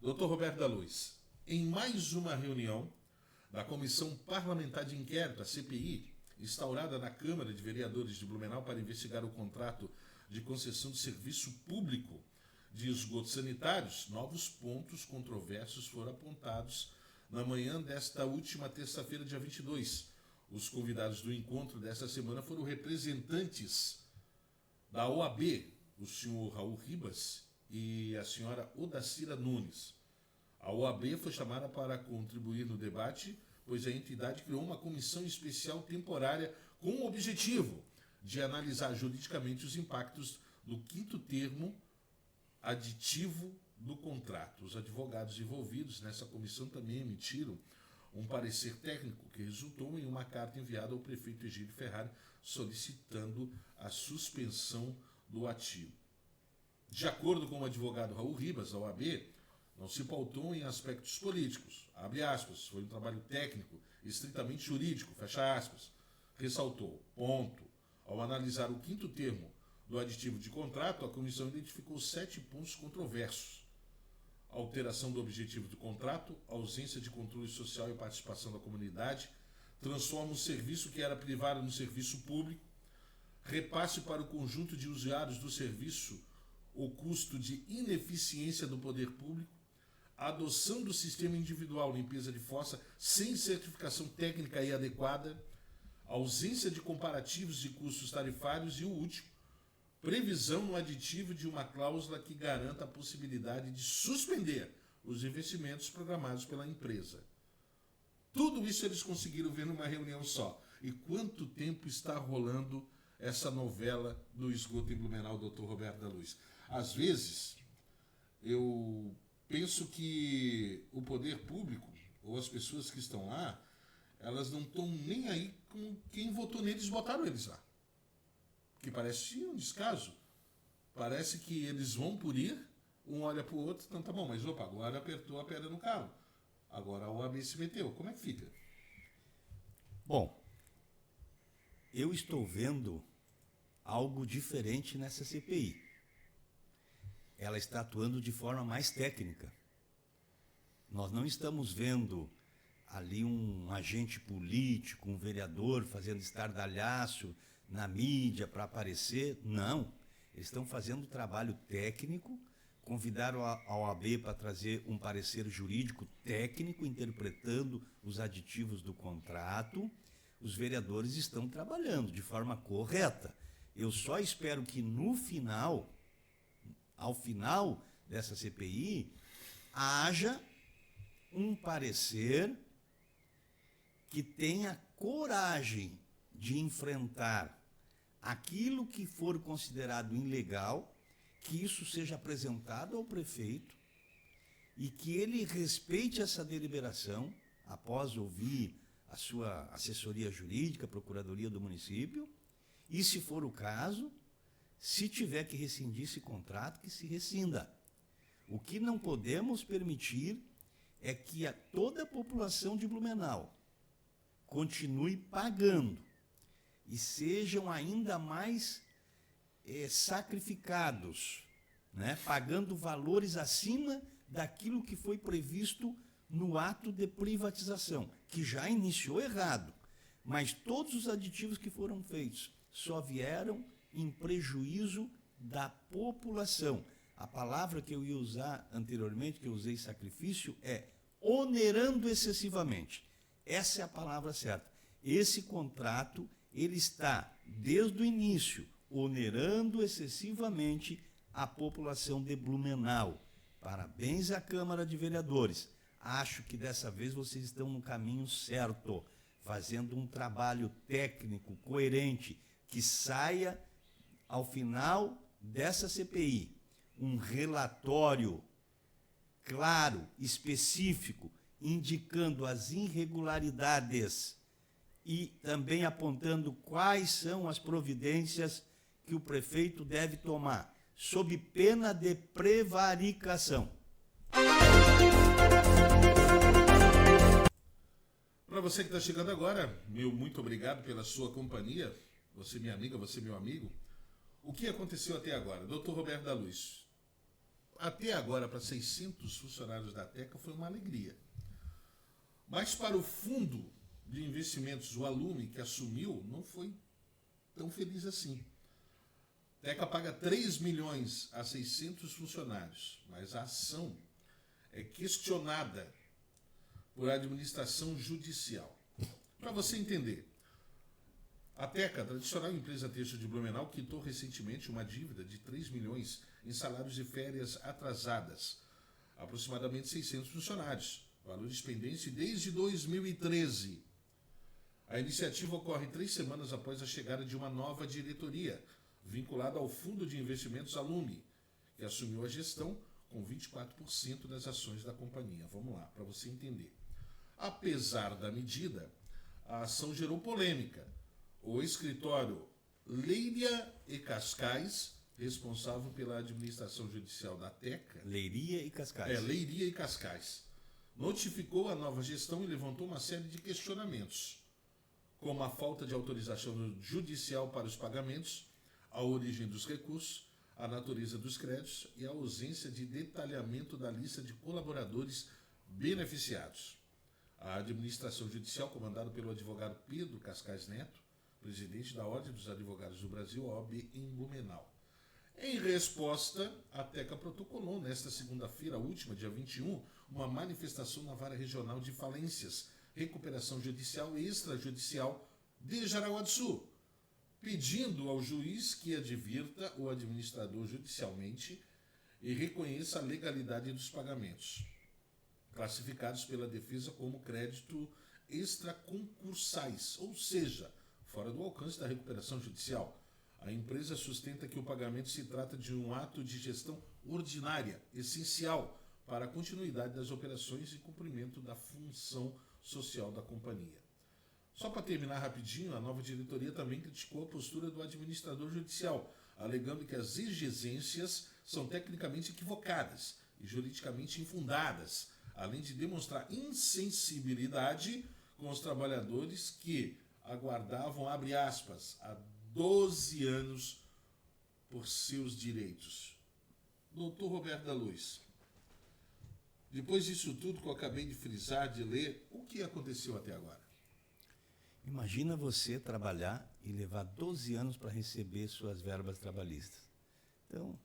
Doutor Roberto da Luz, em mais uma reunião da Comissão Parlamentar de Inquérito, a CPI, instaurada na Câmara de Vereadores de Blumenau para investigar o contrato de concessão de serviço público de esgotos sanitários, novos pontos controversos foram apontados na manhã desta última terça-feira, dia 22. Os convidados do encontro desta semana foram representantes da OAB, o senhor Raul Ribas e a senhora Odacira Nunes. A OAB foi chamada para contribuir no debate, pois a entidade criou uma comissão especial temporária com o objetivo de analisar juridicamente os impactos do 5º termo aditivo do contrato. Os advogados envolvidos nessa comissão também emitiram um parecer técnico que resultou em uma carta enviada ao prefeito Egídio Ferrari solicitando a suspensão do ativo. De acordo com o advogado Raul Ribas, da OAB, não se pautou em aspectos políticos, abre aspas, foi um trabalho técnico, estritamente jurídico, fecha aspas, ressaltou, ponto. Ao analisar o 5º termo do aditivo de contrato, a comissão identificou 7 pontos controversos. Alteração do objetivo do contrato, ausência de controle social e participação da comunidade, transforma um serviço que era privado no serviço público, repasse para o conjunto de usuários do serviço o custo de ineficiência do poder público, adoção do sistema individual limpeza de fossa sem certificação técnica e adequada, ausência de comparativos de custos tarifários e o último, previsão no aditivo de uma cláusula que garanta a possibilidade de suspender os investimentos programados pela empresa. Tudo isso eles conseguiram ver numa reunião só. E quanto tempo está rolando essa novela do esgoto em Blumenau, doutor Roberto da Luz? Às vezes, eu penso que o poder público, ou as pessoas que estão lá, elas não estão nem aí com quem votou neles, botaram eles lá. Que parece um descaso. Parece que eles vão por ir, um olha para o outro, então tá bom, mas opa, agora apertou a pedra no carro. Agora a OAB se meteu. Como é que fica? Bom, eu estou vendo algo diferente nessa CPI. Ela está atuando de forma mais técnica. Nós não estamos vendo ali um agente político, um vereador fazendo estardalhaço na mídia para aparecer. Não. Eles estão fazendo trabalho técnico, convidaram a OAB para trazer um parecer jurídico técnico, interpretando os aditivos do contrato. os vereadores estão trabalhando de forma correta. Eu só espero que ao final dessa CPI, haja um parecer que tenha coragem de enfrentar aquilo que for considerado ilegal, que isso seja apresentado ao prefeito e que ele respeite essa deliberação após ouvir a sua assessoria jurídica, a procuradoria do município, e, se for o caso, se tiver que rescindir esse contrato, que se rescinda. O que não podemos permitir é que toda a população de Blumenau continue pagando e sejam ainda mais sacrificados, né? Pagando valores acima daquilo que foi previsto no ato de privatização, que já iniciou errado, mas todos os aditivos que foram feitos só vieram em prejuízo da população. A palavra que eu ia usar anteriormente, que eu usei sacrifício, é onerando excessivamente. Essa é a palavra certa. Esse contrato, ele está, desde o início, onerando excessivamente a população de Blumenau. Parabéns à Câmara de Vereadores. Acho que dessa vez vocês estão no caminho certo, fazendo um trabalho técnico, coerente, que saia, ao final dessa CPI, um relatório claro, específico, indicando as irregularidades e também apontando quais são as providências que o prefeito deve tomar, sob pena de prevaricação. Para você que está chegando agora, meu muito obrigado pela sua companhia. Você, minha amiga, você, meu amigo. O que aconteceu até agora? Dr. Roberto da Luz. Até agora, para 600 funcionários da Teca, foi uma alegria. Mas para o fundo de investimentos, o Alume, que assumiu, não foi tão feliz assim. Teca paga 3 milhões a 600 funcionários, mas a ação é questionada por administração judicial. Para você entender, a Teca, tradicional empresa têxtil de Blumenau, quitou recentemente uma dívida de 3 milhões em salários de férias atrasadas, aproximadamente 600 funcionários, valor de pendência desde 2013. A iniciativa ocorre 3 semanas após a chegada de uma nova diretoria, vinculada ao Fundo de Investimentos Alume, que assumiu a gestão com 24% das ações da companhia. Vamos lá, para você entender. Apesar da medida, a ação gerou polêmica. O escritório Leiria e Cascais, responsável pela administração judicial da Teca... Leiria e Cascais. Leiria e Cascais. Notificou a nova gestão e levantou uma série de questionamentos, como a falta de autorização judicial para os pagamentos, a origem dos recursos, a natureza dos créditos e a ausência de detalhamento da lista de colaboradores beneficiados. A administração judicial, comandada pelo advogado Pedro Cascais Neto, presidente da Ordem dos Advogados do Brasil, OAB, em Blumenau. Em resposta, a Teca protocolou nesta segunda-feira, última, dia 21, uma manifestação na Vara Regional de Falências, Recuperação Judicial e Extrajudicial de Jaraguá do Sul, pedindo ao juiz que advirta o administrador judicialmente e reconheça a legalidade dos pagamentos, classificados pela defesa como crédito extraconcursais, ou seja, fora do alcance da recuperação judicial. A empresa sustenta que o pagamento se trata de um ato de gestão ordinária, essencial para a continuidade das operações e cumprimento da função social da companhia. Só para terminar rapidinho, a nova diretoria também criticou a postura do administrador judicial, alegando que as exigências são tecnicamente equivocadas e juridicamente infundadas, além de demonstrar insensibilidade com os trabalhadores que aguardavam, abre aspas, há 12 anos por seus direitos. Doutor Roberto da Luz, depois disso tudo que eu acabei de frisar, de ler, o que aconteceu até agora? Imagina você trabalhar e levar 12 anos para receber suas verbas trabalhistas. Então,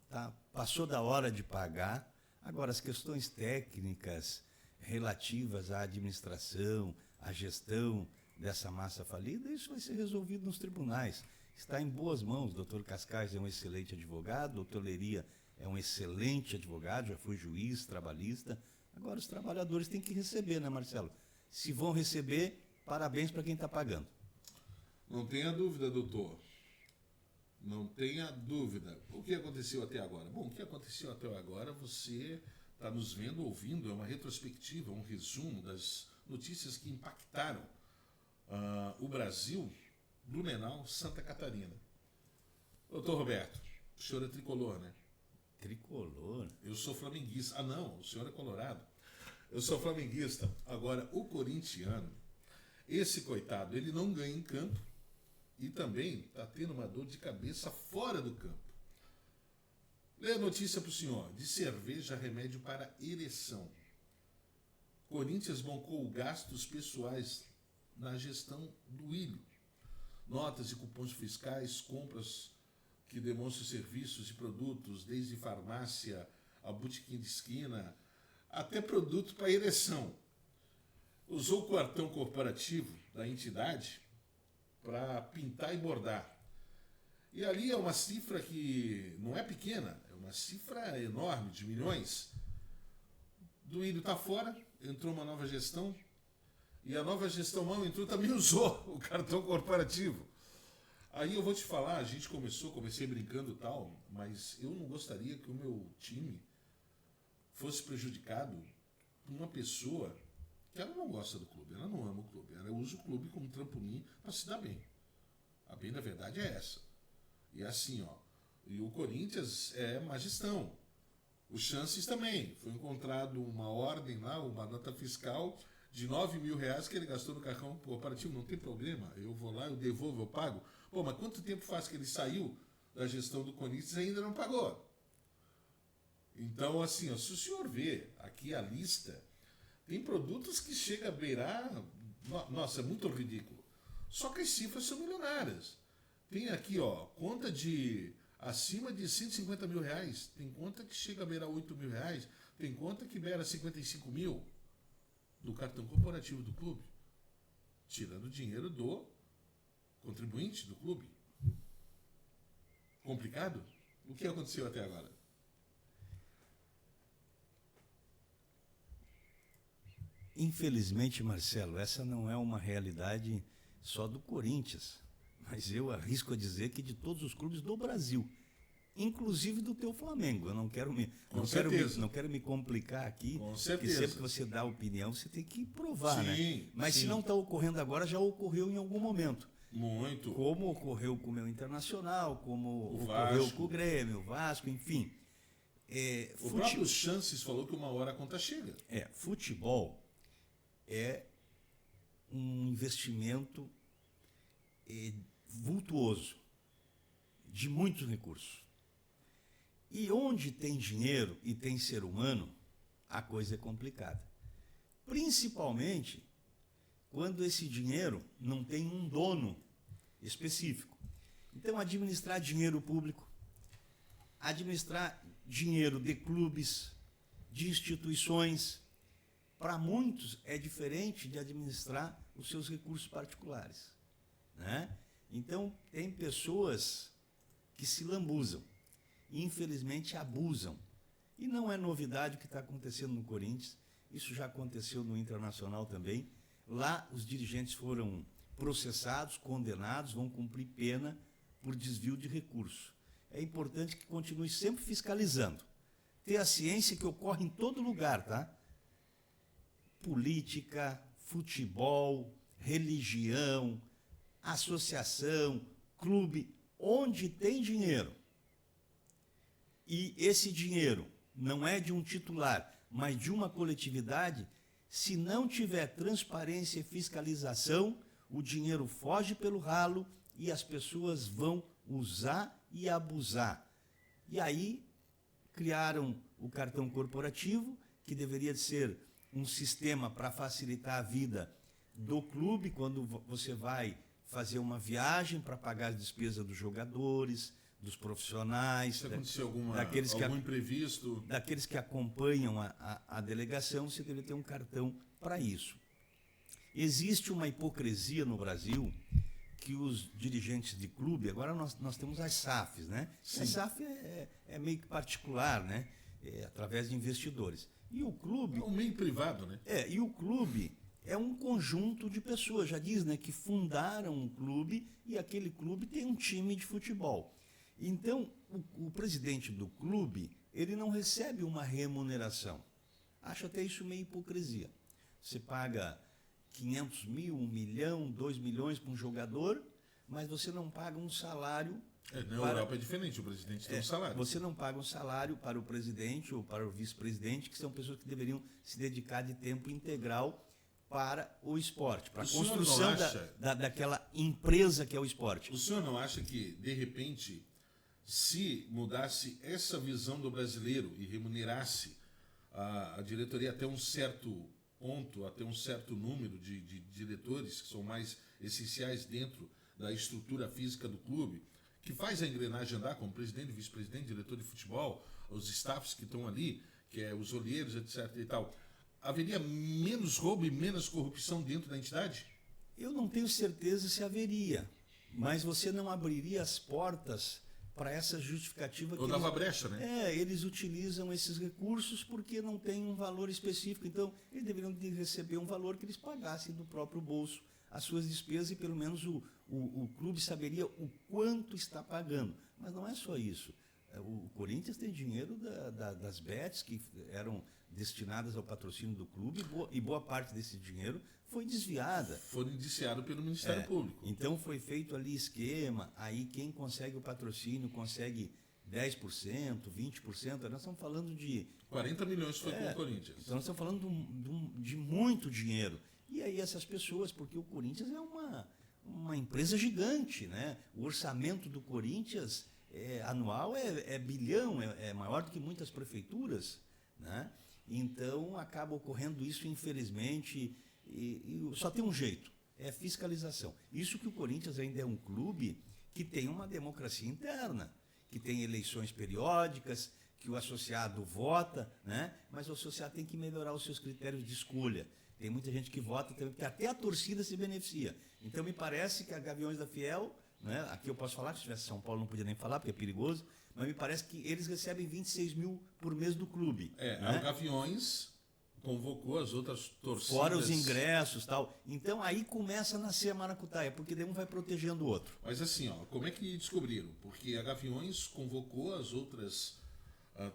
passou da hora de pagar. Agora, as questões técnicas relativas à administração, à gestão dessa massa falida, isso vai ser resolvido nos tribunais. Está em boas mãos. O doutor Cascais é um excelente advogado, o doutor Leria é um excelente advogado, já foi juiz trabalhista. Agora os trabalhadores têm que receber, né, Marcelo? Se vão receber, parabéns para quem está pagando. Não tenha dúvida, doutor. Não tenha dúvida. O que aconteceu até agora? Bom, o que aconteceu até agora, você está nos vendo, ouvindo, é uma retrospectiva, um resumo das notícias que impactaram o Brasil, Blumenau, Santa Catarina. Doutor Roberto, o senhor é tricolor, né? Tricolor? Eu sou flamenguista. Ah, não, o senhor é colorado. Eu sou flamenguista. Agora, o corintiano, esse coitado, ele não ganha em campo e também está tendo uma dor de cabeça fora do campo. Lê a notícia para o senhor. De cerveja, remédio para ereção. Corinthians bancou gastos pessoais na gestão do Ilho. Notas e cupons fiscais, compras que demonstram serviços e produtos, desde farmácia a botequim de esquina, até produto para ereção. Usou o cartão corporativo da entidade para pintar e bordar. E ali é uma cifra que não é pequena, é uma cifra enorme, de milhões. Do Ilho está fora, entrou uma nova gestão, e a nova gestão mal entrou, também usou o cartão corporativo. Aí eu vou te falar, a gente comecei brincando e tal, mas eu não gostaria que o meu time fosse prejudicado por uma pessoa que ela não gosta do clube, ela não ama o clube, ela usa o clube como trampolim para se dar bem. A bem da verdade é essa. E assim, ó, e o Corinthians é má gestão. O Chances também. Foi encontrado uma ordem lá, uma nota fiscal de R$9.000 que ele gastou no cartão corporativo. Não tem problema, eu vou lá, eu devolvo, eu pago. Pô, mas quanto tempo faz que ele saiu da gestão do Corinthians e ainda não pagou? Então, assim, ó, se o senhor vê aqui a lista, tem produtos que chegam a beirar... Nossa, é muito ridículo. Só que as cifras são milionárias. Tem aqui, ó, conta de acima de R$150.000. Tem conta que chega a beirar R$8.000. Tem conta que beira 55 mil do cartão corporativo do clube, tirando o dinheiro do contribuinte do clube. Complicado? O que aconteceu até agora? Infelizmente, Marcelo, essa não é uma realidade só do Corinthians, mas eu arrisco a dizer que de todos os clubes do Brasil, inclusive do teu Flamengo. Eu não quero me complicar aqui, porque sempre que você dá opinião, você tem que provar, sim, né? Mas sim. Se não está ocorrendo agora, já ocorreu em algum momento. Muito. Como ocorreu com o meu Internacional, como o ocorreu Vasco. com o Grêmio, o Vasco, enfim. O próprio Chances falou que uma hora a conta chega. Futebol é um investimento vultuoso, de muitos recursos. E onde tem dinheiro e tem ser humano, a coisa é complicada. Principalmente quando esse dinheiro não tem um dono específico. Então, administrar dinheiro público, administrar dinheiro de clubes, de instituições, para muitos é diferente de administrar os seus recursos particulares, né? Então, tem pessoas que se lambuzam, infelizmente abusam. E não é novidade o que está acontecendo no Corinthians, isso já aconteceu no Internacional também. Lá os dirigentes foram processados, condenados, vão cumprir pena por desvio de recursos. É importante que continue sempre fiscalizando. Ter a ciência que ocorre em todo lugar, tá? Política, futebol, religião, associação, clube, onde tem dinheiro. E esse dinheiro não é de um titular, mas de uma coletividade. Se não tiver transparência e fiscalização, o dinheiro foge pelo ralo e as pessoas vão usar e abusar. E aí criaram o cartão corporativo, que deveria ser um sistema para facilitar a vida do clube quando você vai fazer uma viagem para pagar as despesas dos jogadores, dos profissionais, se aconteceu algum imprevisto, daqueles que acompanham a delegação, você deve ter um cartão para isso. Existe uma hipocrisia no Brasil que os dirigentes de clube, agora nós temos as SAFs, né? Sim. A SAF é meio que particular, né? Através de investidores. E o clube... É um meio privado, né? E o clube é um conjunto de pessoas, já diz, né? Que fundaram um clube e aquele clube tem um time de futebol. Então, o presidente do clube, ele não recebe uma remuneração. Acho até isso meio hipocrisia. Você paga 500 mil, 1 milhão, 2 milhões para um jogador, mas você não paga um salário... Na Europa é diferente, o presidente tem um salário. Você não paga um salário para o presidente ou para o vice-presidente, que são pessoas que deveriam se dedicar de tempo integral para o esporte, para a construção daquela empresa que é o esporte. O senhor não acha que, de repente, se mudasse essa visão do brasileiro e remunerasse a diretoria até um certo ponto, até um certo número de diretores que são mais essenciais dentro da estrutura física do clube, que faz a engrenagem andar, como presidente, vice-presidente, diretor de futebol, os staffs que estão ali, que é os olheiros, etc. e tal, haveria menos roubo e menos corrupção dentro da entidade? Eu não tenho certeza se haveria, mas você não abriria as portas para essa justificativa que dava brecha, né? Eles utilizam esses recursos porque não tem um valor específico. Então, eles deveriam receber um valor que eles pagassem do próprio bolso as suas despesas e pelo menos o clube saberia o quanto está pagando. Mas não é só isso. O Corinthians tem dinheiro das bets que eram destinadas ao patrocínio do clube e boa parte desse dinheiro foi desviada. Foram indiciados pelo Ministério Público. Então foi feito ali esquema, aí quem consegue o patrocínio consegue 10%, 20%, nós estamos falando de... 40 milhões foi com o Corinthians. Então nós estamos falando de muito dinheiro. E aí essas pessoas, porque o Corinthians é uma empresa gigante, né? O orçamento do Corinthians anual é bilhão, é maior do que muitas prefeituras, né? Então acaba ocorrendo isso, infelizmente, e só tem um jeito, é fiscalização. Isso que o Corinthians ainda é um clube que tem uma democracia interna, que tem eleições periódicas, que o associado vota, né? Mas o associado tem que melhorar os seus critérios de escolha. Tem muita gente que vota também, porque até a torcida se beneficia. Então me parece que a Gaviões da Fiel, né? Aqui eu posso falar, se tivesse São Paulo não podia nem falar, porque é perigoso, mas me parece que eles recebem 26 mil por mês do clube. Né? A Gaviões convocou as outras torcidas. Fora os ingressos e tal. Então aí começa a nascer a maracutaia, porque daí um vai protegendo o outro. Mas assim, como é que descobriram? Porque a Gaviões convocou as outras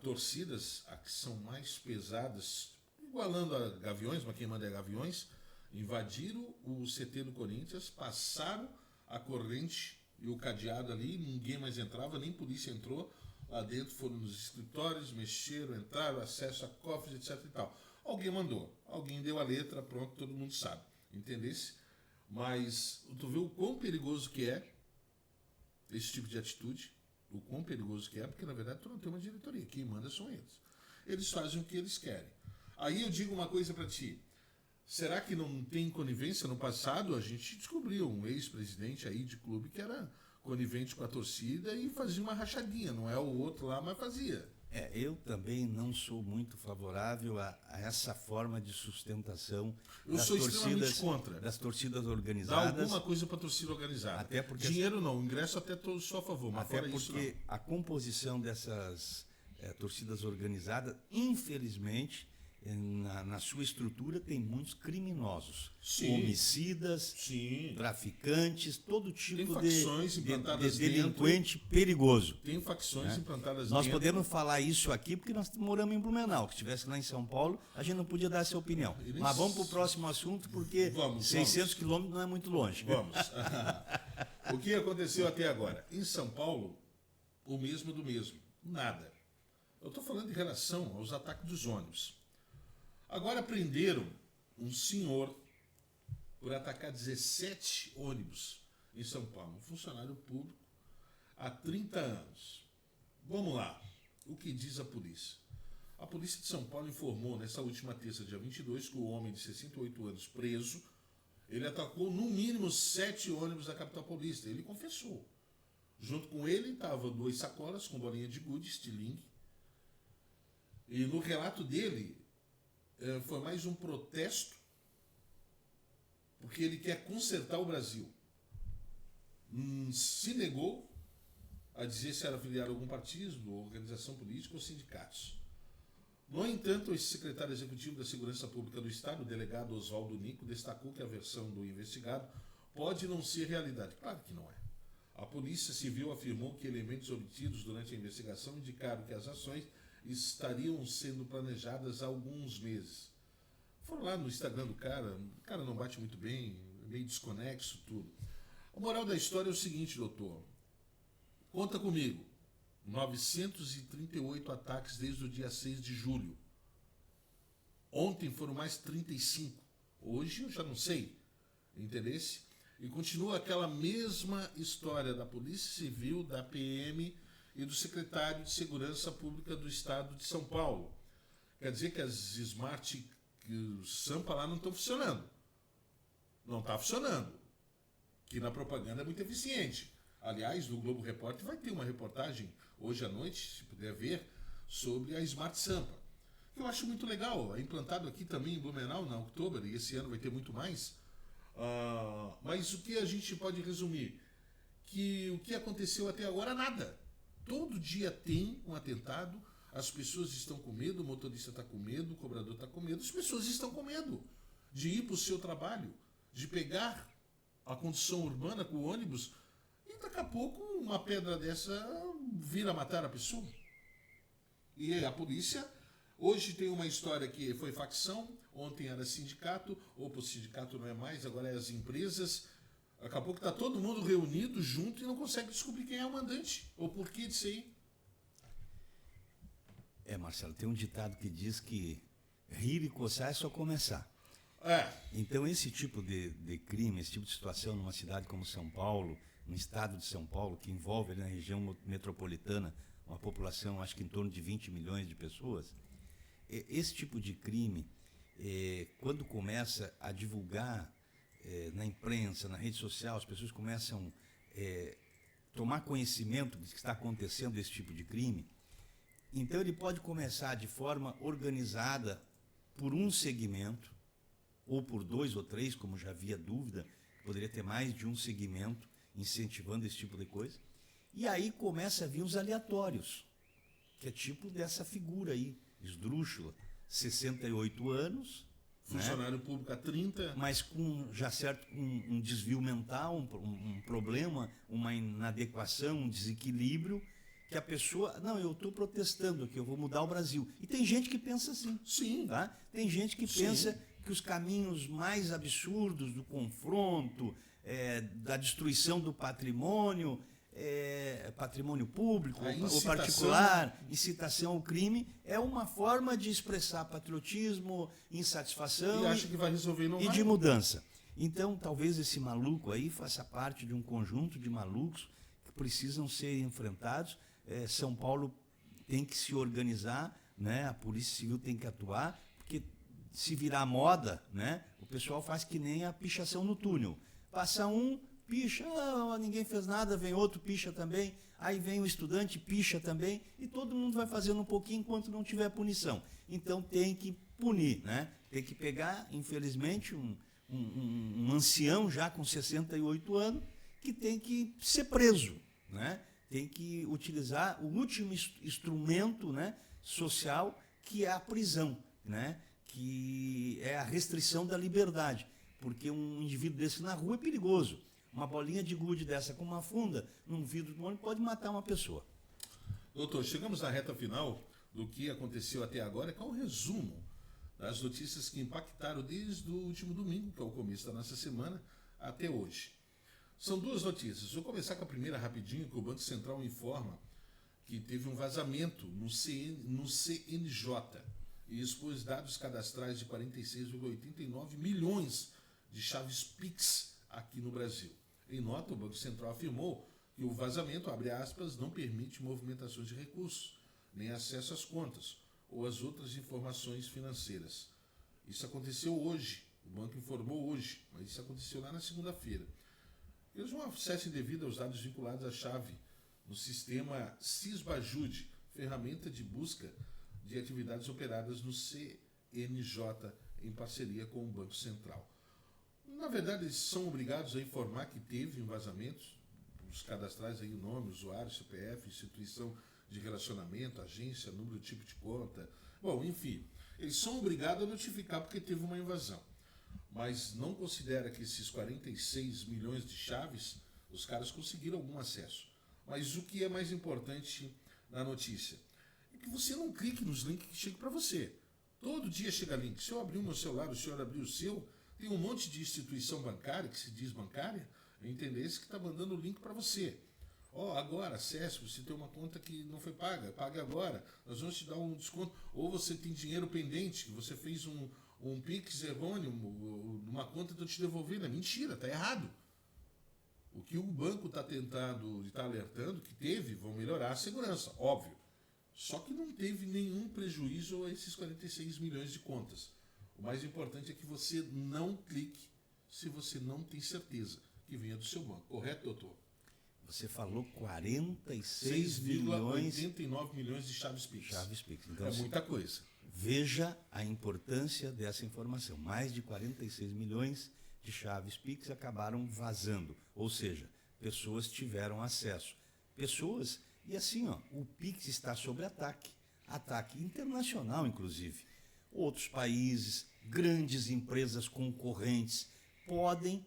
torcidas, a que são mais pesadas, igualando a Gaviões, mas quem manda é Gaviões, invadiram o CT do Corinthians, passaram a corrente e o cadeado ali, ninguém mais entrava, nem polícia entrou. Lá dentro foram nos escritórios, mexeram, entraram, acesso a cofres, etc e tal. Alguém mandou, alguém deu a letra, pronto, todo mundo sabe, entendesse? Mas tu vê o quão perigoso que é esse tipo de atitude, o quão perigoso que é, porque na verdade tu não tem uma diretoria, quem manda são eles. Eles fazem o que eles querem. Aí eu digo uma coisa para ti, será que não tem conivência? No passado a gente descobriu um ex-presidente aí de clube que era conivente com a torcida e fazia uma rachadinha, não é o outro lá, mas fazia. Eu também não sou muito favorável a essa forma de sustentação das torcidas organizadas. Dá alguma coisa para a torcida organizada. Até porque dinheiro não, ingresso até todo só a favor, mas até fora porque isso não. a composição dessas torcidas organizadas, infelizmente, na sua estrutura tem muitos criminosos, homicidas, traficantes, todo tipo de delinquente perigoso. Tem facções implantadas Nós podemos falar isso aqui porque nós moramos em Blumenau. Se estivesse lá em São Paulo, a gente não podia dar essa opinião. Mas vamos para o próximo assunto, porque 600 quilômetros não é muito longe. Vamos. O que aconteceu até agora? Em São Paulo, o mesmo do mesmo. Nada. Eu estou falando em relação aos ataques dos ônibus. Agora prenderam um senhor por atacar 17 ônibus em São Paulo, um funcionário público, há 30 anos. Vamos lá, o que diz a polícia? A polícia de São Paulo informou nessa última terça, dia 22, que o homem de 68 anos preso, ele atacou no mínimo 7 ônibus da capital paulista. Ele confessou. Junto com ele estavam 2 sacolas com bolinha de gude, estilingue. E no relato dele, foi mais um protesto porque ele quer consertar o Brasil. Se negou a dizer se era afiliado a algum partido, organização política ou sindicatos. No entanto, esse secretário executivo da Segurança Pública do Estado, o delegado Oswaldo Nico, destacou que a versão do investigado pode não ser realidade. Claro que não é. A Polícia Civil afirmou que elementos obtidos durante a investigação indicaram que as ações estariam sendo planejadas há alguns meses. Foram lá no Instagram do cara, o cara não bate muito bem, meio desconexo, tudo. A moral da história é o seguinte, doutor. Conta comigo. 938 ataques desde o dia 6 de julho. Ontem foram mais 35. Hoje eu já não sei. Interesse? E continua aquela mesma história da Polícia Civil, da PM e do secretário de Segurança Pública do Estado de São Paulo. Quer dizer que as Smart Sampa lá não estão funcionando. Não está funcionando. Que na propaganda é muito eficiente. Aliás, no Globo Repórter vai ter uma reportagem hoje à noite, se puder ver, sobre a Smart Sampa. Eu acho muito legal. É implantado aqui também em Blumenau, na Oktober, e esse ano vai ter muito mais. Mas o que a gente pode resumir? Que o que aconteceu até agora, nada. Todo dia tem um atentado, as pessoas estão com medo, o motorista está com medo, o cobrador está com medo, as pessoas estão com medo de ir para o seu trabalho, de pegar a condução urbana com o ônibus e daqui a pouco uma pedra dessa vira matar a pessoa. E a polícia, hoje tem uma história que foi facção, ontem era sindicato, opa, o sindicato não é mais, agora é as empresas. Daqui a pouco está todo mundo reunido junto e não consegue descobrir quem é o mandante ou por que disso aí. Marcelo, tem um ditado que diz que rir e coçar é só começar. Então, esse tipo de crime, esse tipo de situação numa cidade como São Paulo, no estado de São Paulo, que envolve ali na região metropolitana uma população, acho que em torno de 20 milhões de pessoas, esse tipo de crime, quando começa a divulgar na imprensa, na rede social, as pessoas começam a tomar conhecimento de que está acontecendo esse tipo de crime, então ele pode começar de forma organizada por um segmento, ou por 2 ou 3, como já havia dúvida, poderia ter mais de um segmento incentivando esse tipo de coisa, e aí começa a vir os aleatórios, que é tipo dessa figura aí, esdrúxula, 68 anos, funcionário público há 30. Mas com já certo um desvio mental, um problema, uma inadequação, um desequilíbrio, que a pessoa, não, eu estou protestando aqui, eu vou mudar o Brasil. E tem gente que pensa assim. Sim. Tá? Tem gente que pensa que os caminhos mais absurdos do confronto, da destruição do patrimônio, patrimônio público ou particular, incitação ao crime, é uma forma de expressar patriotismo, insatisfação e acha que vai resolver não e de mudança. Então, talvez esse maluco aí faça parte de um conjunto de malucos que precisam ser enfrentados. São Paulo tem que se organizar, né? A Polícia Civil tem que atuar, porque se virar moda, né? O pessoal faz que nem a pichação no túnel. Passa um, picha, ninguém fez nada, vem outro, picha também, aí vem o estudante, picha também, e todo mundo vai fazendo um pouquinho enquanto não tiver punição. Então tem que punir, né? Tem que pegar, infelizmente, um ancião já com 68 anos que tem que ser preso, né? Tem que utilizar o último instrumento, né, social, que é a prisão, né? Que é a restrição da liberdade, porque um indivíduo desse na rua é perigoso. Uma bolinha de gude dessa com uma funda num vidro do ônibus pode matar uma pessoa. Doutor, chegamos na reta final do que aconteceu até agora, que é um resumo das notícias que impactaram desde o último domingo, que é o começo da nossa semana, até hoje. São 2 notícias. Vou começar com a primeira rapidinho, que o Banco Central informa que teve um vazamento no CNJ e expôs dados cadastrais de 46,89 milhões de chaves Pix aqui no Brasil. Em nota, o Banco Central afirmou que o vazamento, abre aspas, não permite movimentações de recursos, nem acesso às contas ou às outras informações financeiras. Isso aconteceu hoje, o banco informou hoje, mas isso aconteceu lá na segunda-feira. Eles um acesso indevido aos dados vinculados à chave no sistema Sisbajude, ferramenta de busca de atividades operadas no CNJ em parceria com o Banco Central. Na verdade, eles são obrigados a informar que teve um vazamento, os cadastrais aí o nome, usuário, CPF, instituição de relacionamento, agência, número, tipo de conta. Bom, enfim, eles são obrigados a notificar porque teve uma invasão. Mas não considera que esses 46 milhões de chaves, os caras conseguiram algum acesso. Mas o que é mais importante na notícia é que você não clique nos links que chegam para você. Todo dia chega link. Se eu abrir o meu celular, o senhor abrir o seu, tem um monte de instituição bancária, que se diz bancária, é interesse que está mandando o link para você. Agora, acesse, você tem uma conta que não foi paga, pague agora, nós vamos te dar um desconto. Ou você tem dinheiro pendente, que você fez um Pix errôneo, numa conta, estou te devolvendo. É mentira, está errado. O que o banco está tentando e está alertando que vão melhorar a segurança, óbvio. Só que não teve nenhum prejuízo a esses 46 milhões de contas. O mais importante é que você não clique se você não tem certeza que venha do seu banco. Correto, doutor? Você falou 46 milhões... 6,89 milhões de chaves Pix. Chaves Pix. Então, é muita coisa. Veja a importância dessa informação. Mais de 46 milhões de chaves Pix acabaram vazando. Ou seja, pessoas tiveram acesso. Pessoas... E assim, o Pix está sob ataque. Ataque internacional, inclusive. Outros países, grandes empresas concorrentes podem,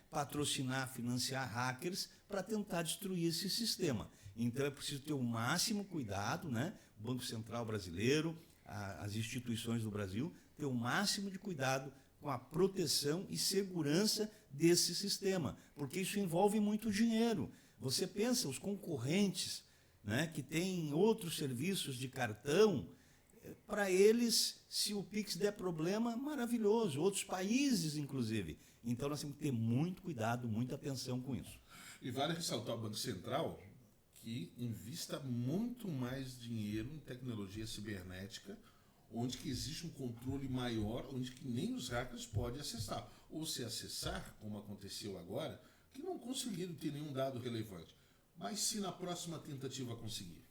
patrocinar, financiar hackers para tentar destruir esse sistema. Então é preciso ter o máximo cuidado, o Banco Central brasileiro, as instituições do Brasil, ter o máximo de cuidado com a proteção e segurança desse sistema, porque isso envolve muito dinheiro. Você pensa, os concorrentes, que têm outros serviços de cartão, para eles, se o Pix der problema, maravilhoso. Outros países, inclusive. Então, nós temos que ter muito cuidado, muita atenção com isso. E vale ressaltar o Banco Central que invista muito mais dinheiro em tecnologia cibernética, onde que existe um controle maior, onde que nem os hackers podem acessar. Ou se acessar, como aconteceu agora, que não conseguiram ter nenhum dado relevante. Mas se na próxima tentativa conseguir.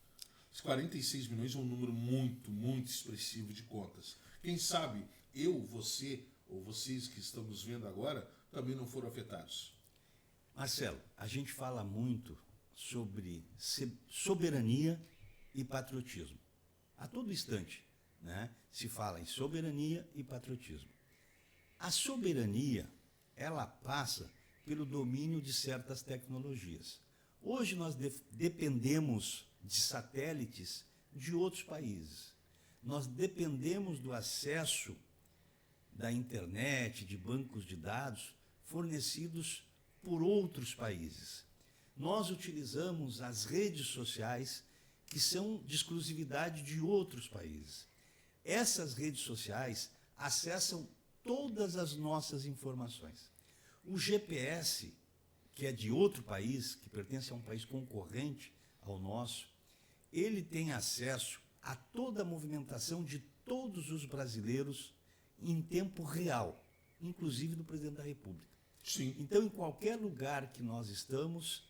Os 46 milhões é um número muito, muito expressivo de contas. Quem sabe eu, você ou vocês que estão nos vendo agora também não foram afetados. Marcelo, a gente fala muito sobre soberania e patriotismo. A todo instante, se fala em soberania e patriotismo. A soberania, ela passa pelo domínio de certas tecnologias. Hoje nós dependemos de satélites de outros países. Nós dependemos do acesso da internet, de bancos de dados fornecidos por outros países. Nós utilizamos as redes sociais que são de exclusividade de outros países. Essas redes sociais acessam todas as nossas informações. O GPS, que é de outro país, que pertence a um país concorrente ao nosso, ele tem acesso a toda a movimentação de todos os brasileiros em tempo real, inclusive do presidente da República. Sim. Então, em qualquer lugar que nós estamos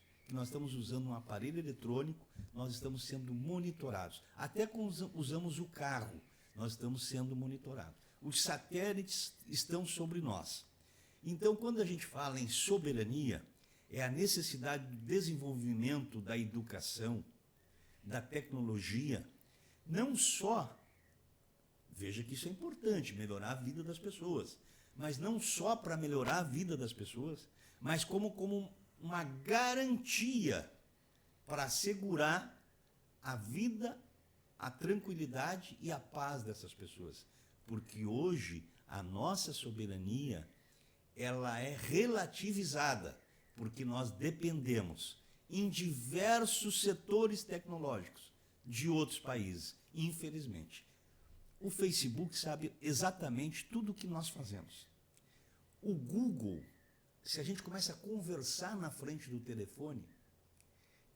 usando um aparelho eletrônico, nós estamos sendo monitorados. Até quando usamos o carro, nós estamos sendo monitorados. Os satélites estão sobre nós. Então, quando a gente fala em soberania, é a necessidade do desenvolvimento da educação, da tecnologia, não só, veja que isso é importante, melhorar a vida das pessoas, mas não só para melhorar a vida das pessoas, mas como uma garantia para assegurar a vida, a tranquilidade e a paz dessas pessoas. Porque hoje a nossa soberania, ela é relativizada, porque nós dependemos em diversos setores tecnológicos de outros países, infelizmente. O Facebook sabe exatamente tudo o que nós fazemos. O Google, se a gente começa a conversar na frente do telefone,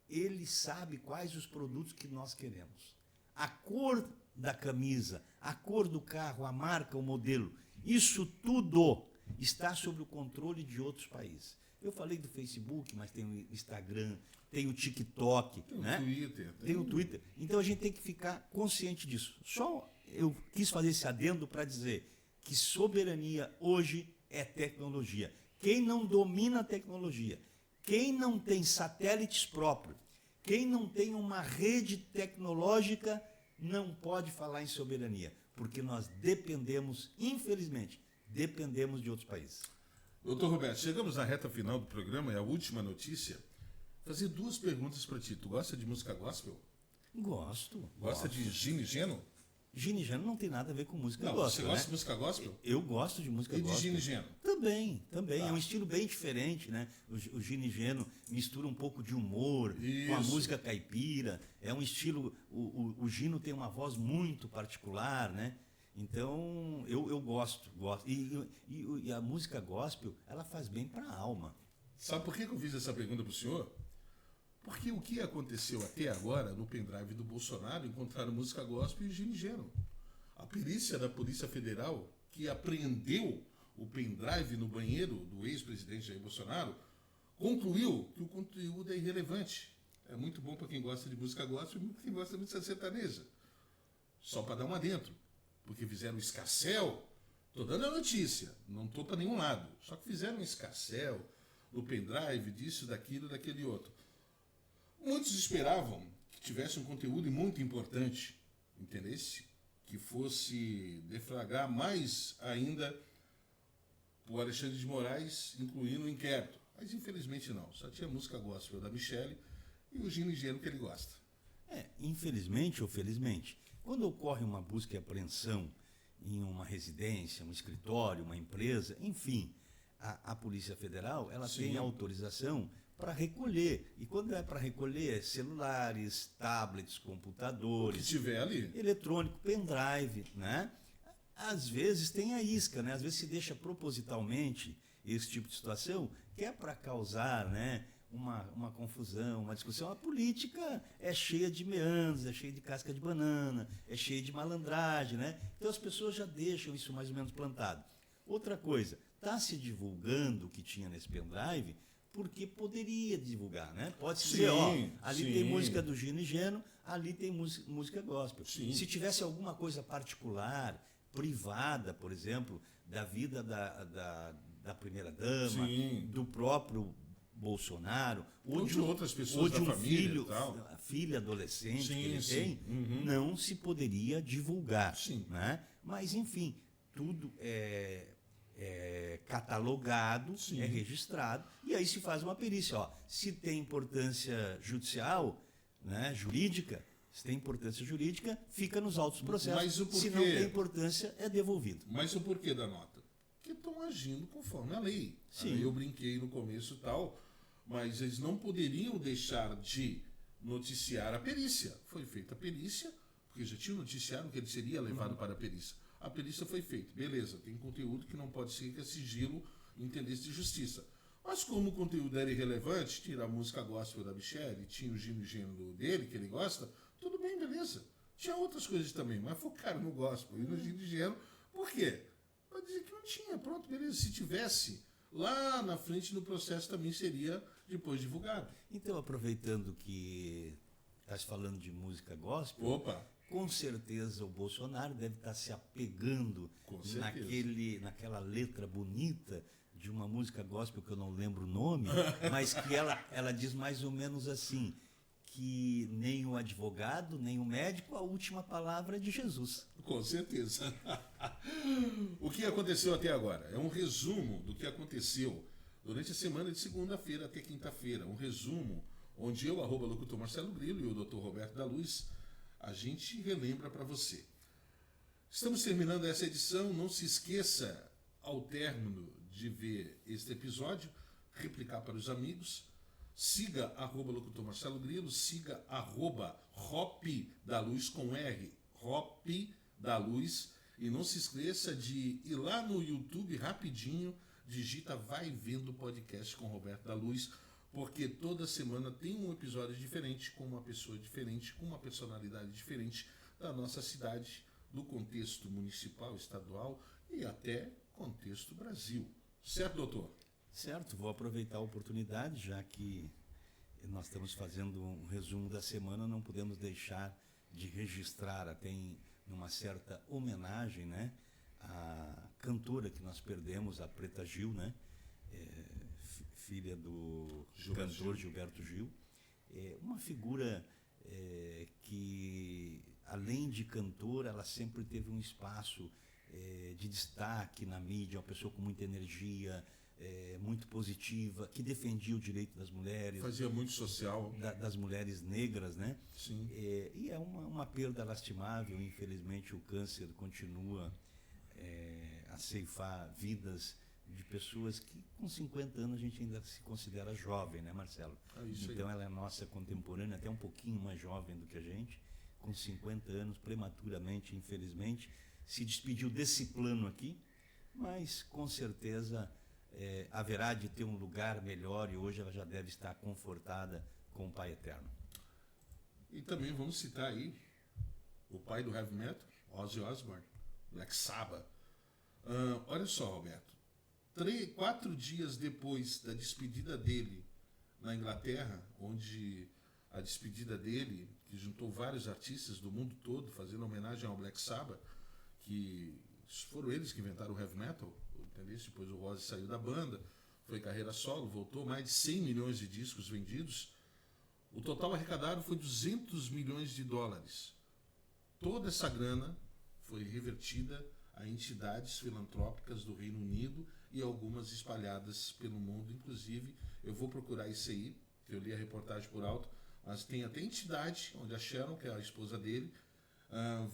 ele sabe quais os produtos que nós queremos. A cor da camisa, a cor do carro, a marca, o modelo, isso tudo está sob o controle de outros países. Eu falei do Facebook, mas tem o Instagram, tem o TikTok, tem o Twitter. Tem o Twitter. Então a gente tem que ficar consciente disso. Só eu quis fazer esse adendo para dizer que soberania hoje é tecnologia. Quem não domina a tecnologia, quem não tem satélites próprios, quem não tem uma rede tecnológica, não pode falar em soberania, porque nós dependemos, infelizmente, dependemos de outros países. Doutor Roberto, chegamos na reta final do programa, é a última notícia. Fazer duas perguntas para ti. Tu gosta de música gospel? Gosto. Gosta de Gini Geno? Gini Geno não tem nada a ver com música Não, gospel, você gosta né? de música gospel? Eu gosto de música E de gospel. Gini Geno? Também. Tá. É um estilo bem diferente, né? O Gini Geno mistura um pouco de humor com a Isso. música caipira. É um estilo... O Gino tem uma voz muito particular, né? Então, eu gosto. E a música gospel, ela faz bem para a alma. Sabe por que eu fiz essa pergunta para o senhor? Porque o que aconteceu até agora no pendrive do Bolsonaro, encontraram música gospel e Gini Geno. A perícia da Polícia Federal, que apreendeu o pendrive no banheiro do ex-presidente Jair Bolsonaro, concluiu que o conteúdo é irrelevante. É muito bom para quem gosta de música gospel e quem gosta de música sertaneja. Só para dar um adentro. Porque fizeram um escarcéu. Estou dando a notícia, não estou para nenhum lado. Só que fizeram um escarcéu no pendrive, disso, daquilo, daquele outro. Muitos esperavam que tivesse um conteúdo muito importante, entendesse? Que fosse deflagrar mais ainda o Alexandre de Moraes, incluindo o inquérito. Mas infelizmente não, só tinha música gospel da Michele e o Gini Geno que ele gosta. Infelizmente ou felizmente, quando ocorre uma busca e apreensão em uma residência, um escritório, uma empresa, enfim, a Polícia Federal, ela Sim. tem autorização para recolher. E quando é para recolher, celulares, tablets, O que computadores, tiver ali. eletrônico, pendrive, né? Às vezes tem a isca, né? Às vezes se deixa propositalmente esse tipo de situação, que é para causar, né, uma confusão, uma discussão. A política é cheia de meandros, é cheia de casca de banana, é cheia de malandragem, né? Então as pessoas já deixam isso mais ou menos plantado. Outra coisa, está se divulgando o que tinha nesse pendrive, porque poderia divulgar, né? Pode-se dizer, ó, ali tem música do Gini Geno, ali tem música gospel. Sim. Se tivesse alguma coisa particular, privada, por exemplo, da vida da primeira-dama, Sim. do próprio Bolsonaro, Ou de outras pessoas ou de da um família filho, e tal. filha adolescente Sim, que ele sim. tem, Uhum. não se poderia divulgar. Sim. Né? Mas, enfim, tudo é catalogado, Sim. é registrado, e aí se faz uma perícia. Ó, se tem importância judicial, né, jurídica, se tem importância jurídica, fica nos autos do processo. Mas o Se porquê? não tem importância, é devolvido. Mas o porquê da nota? Porque estão agindo conforme a lei. Sim. Aí eu brinquei no começo e tal, mas eles não poderiam deixar de noticiar a perícia. Foi feita a perícia, porque já tinha noticiado que ele seria levado para a perícia. A perícia foi feita, beleza, tem conteúdo que não pode ser que é sigilo em interesse de justiça. Mas como o conteúdo era irrelevante, tira a música gospel da Michele, tinha o Gino Geno dele, que ele gosta, tudo bem, beleza. Tinha outras coisas também, mas focaram no gospel e no Gino Geno. Por quê? Para dizer que não tinha, pronto, beleza. Se tivesse, lá na frente no processo também seria depois divulgado. Então, aproveitando que estás falando de música gospel, Opa! com certeza o Bolsonaro deve estar se apegando Com certeza. naquela letra bonita de uma música gospel que eu não lembro o nome, mas que ela diz mais ou menos assim, que nem o advogado, nem o médico, a última palavra é de Jesus. Com certeza. O que aconteceu até agora? É um resumo do que aconteceu durante a semana de segunda-feira até quinta-feira. Um resumo onde eu, @locutor Marcelo Grilo, e o Dr. Roberto da Luz, a gente relembra para você. Estamos terminando essa edição. Não se esqueça, ao término de ver este episódio, replicar para os amigos. Siga @locutor Marcelo Grilo, siga @Hop da Luz com R, Hop da Luz. E não se esqueça de ir lá no YouTube rapidinho, digita Vai Vendo Podcast com Roberto da Luz, porque toda semana tem um episódio diferente, com uma pessoa diferente, com uma personalidade diferente da nossa cidade, do contexto municipal, estadual e até contexto Brasil. Certo, doutor? Certo, vou aproveitar a oportunidade, já que nós estamos fazendo um resumo da semana, não podemos deixar de registrar até numa certa homenagem, né, a cantora que nós perdemos, a Preta Gil, né? filha do Gilberto cantor Gil. Gilberto Gil. Uma figura que, além de cantora, ela sempre teve um espaço de destaque na mídia, uma pessoa com muita energia, muito positiva, que defendia o direito das mulheres. Fazia muito social. Das mulheres negras, né? Sim. E é uma perda lastimável. Infelizmente, o câncer continua a ceifar vidas de pessoas que, com 50 anos, a gente ainda se considera jovem, né, Marcelo? Isso aí. Então, ela é nossa contemporânea, até um pouquinho mais jovem do que a gente, com 50 anos, prematuramente, infelizmente, se despediu desse plano aqui, mas, com certeza, haverá de ter um lugar melhor e hoje ela já deve estar confortada com o Pai Eterno. E também vamos citar aí o pai do heavy metal, Ozzy Osbourne, Black Sabbath. Olha só, Roberto, 4 dias depois da despedida dele na Inglaterra, onde a despedida dele, que juntou vários artistas do mundo todo, fazendo homenagem ao Black Sabbath, que foram eles que inventaram o heavy metal, entendeu? Depois o Ozzy saiu da banda, foi carreira solo, voltou, mais de 100 milhões de discos vendidos. O total arrecadado foi 200 milhões de dólares. Toda essa grana foi revertida a entidades filantrópicas do Reino Unido e algumas espalhadas pelo mundo. Inclusive, eu vou procurar isso aí, que eu li a reportagem por alto, mas tem até entidade, onde a Sharon, que é a esposa dele,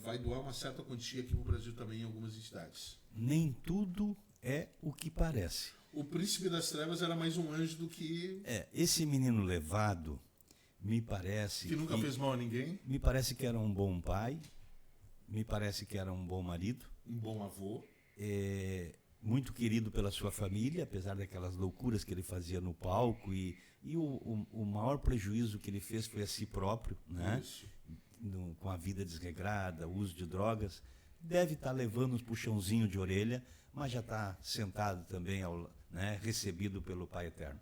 vai doar uma certa quantia aqui para o Brasil também em algumas entidades. Nem tudo é o que parece. O príncipe das trevas era mais um anjo do que... Esse menino levado, me parece... Que nunca fez mal a ninguém. Me parece que era um bom pai, me parece que era um bom marido. Um bom avô. Muito querido pela sua família, apesar daquelas loucuras que ele fazia no palco. E o maior prejuízo que ele fez foi a si próprio, né? Isso. Com a vida desregrada, o uso de drogas. Deve estar levando uns puxãozinhos de orelha, mas já está sentado também, recebido pelo Pai Eterno.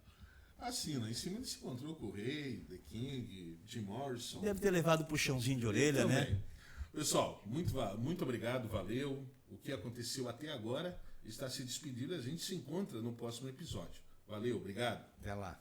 Assim, lá em cima ele se encontrou com o Rei, The King, Jim Morrison. Deve ter levado puxãozinho de orelha, né? Pessoal, muito obrigado, valeu. O que aconteceu até agora está se despedindo. A gente se encontra no próximo episódio. Valeu, obrigado. Até lá.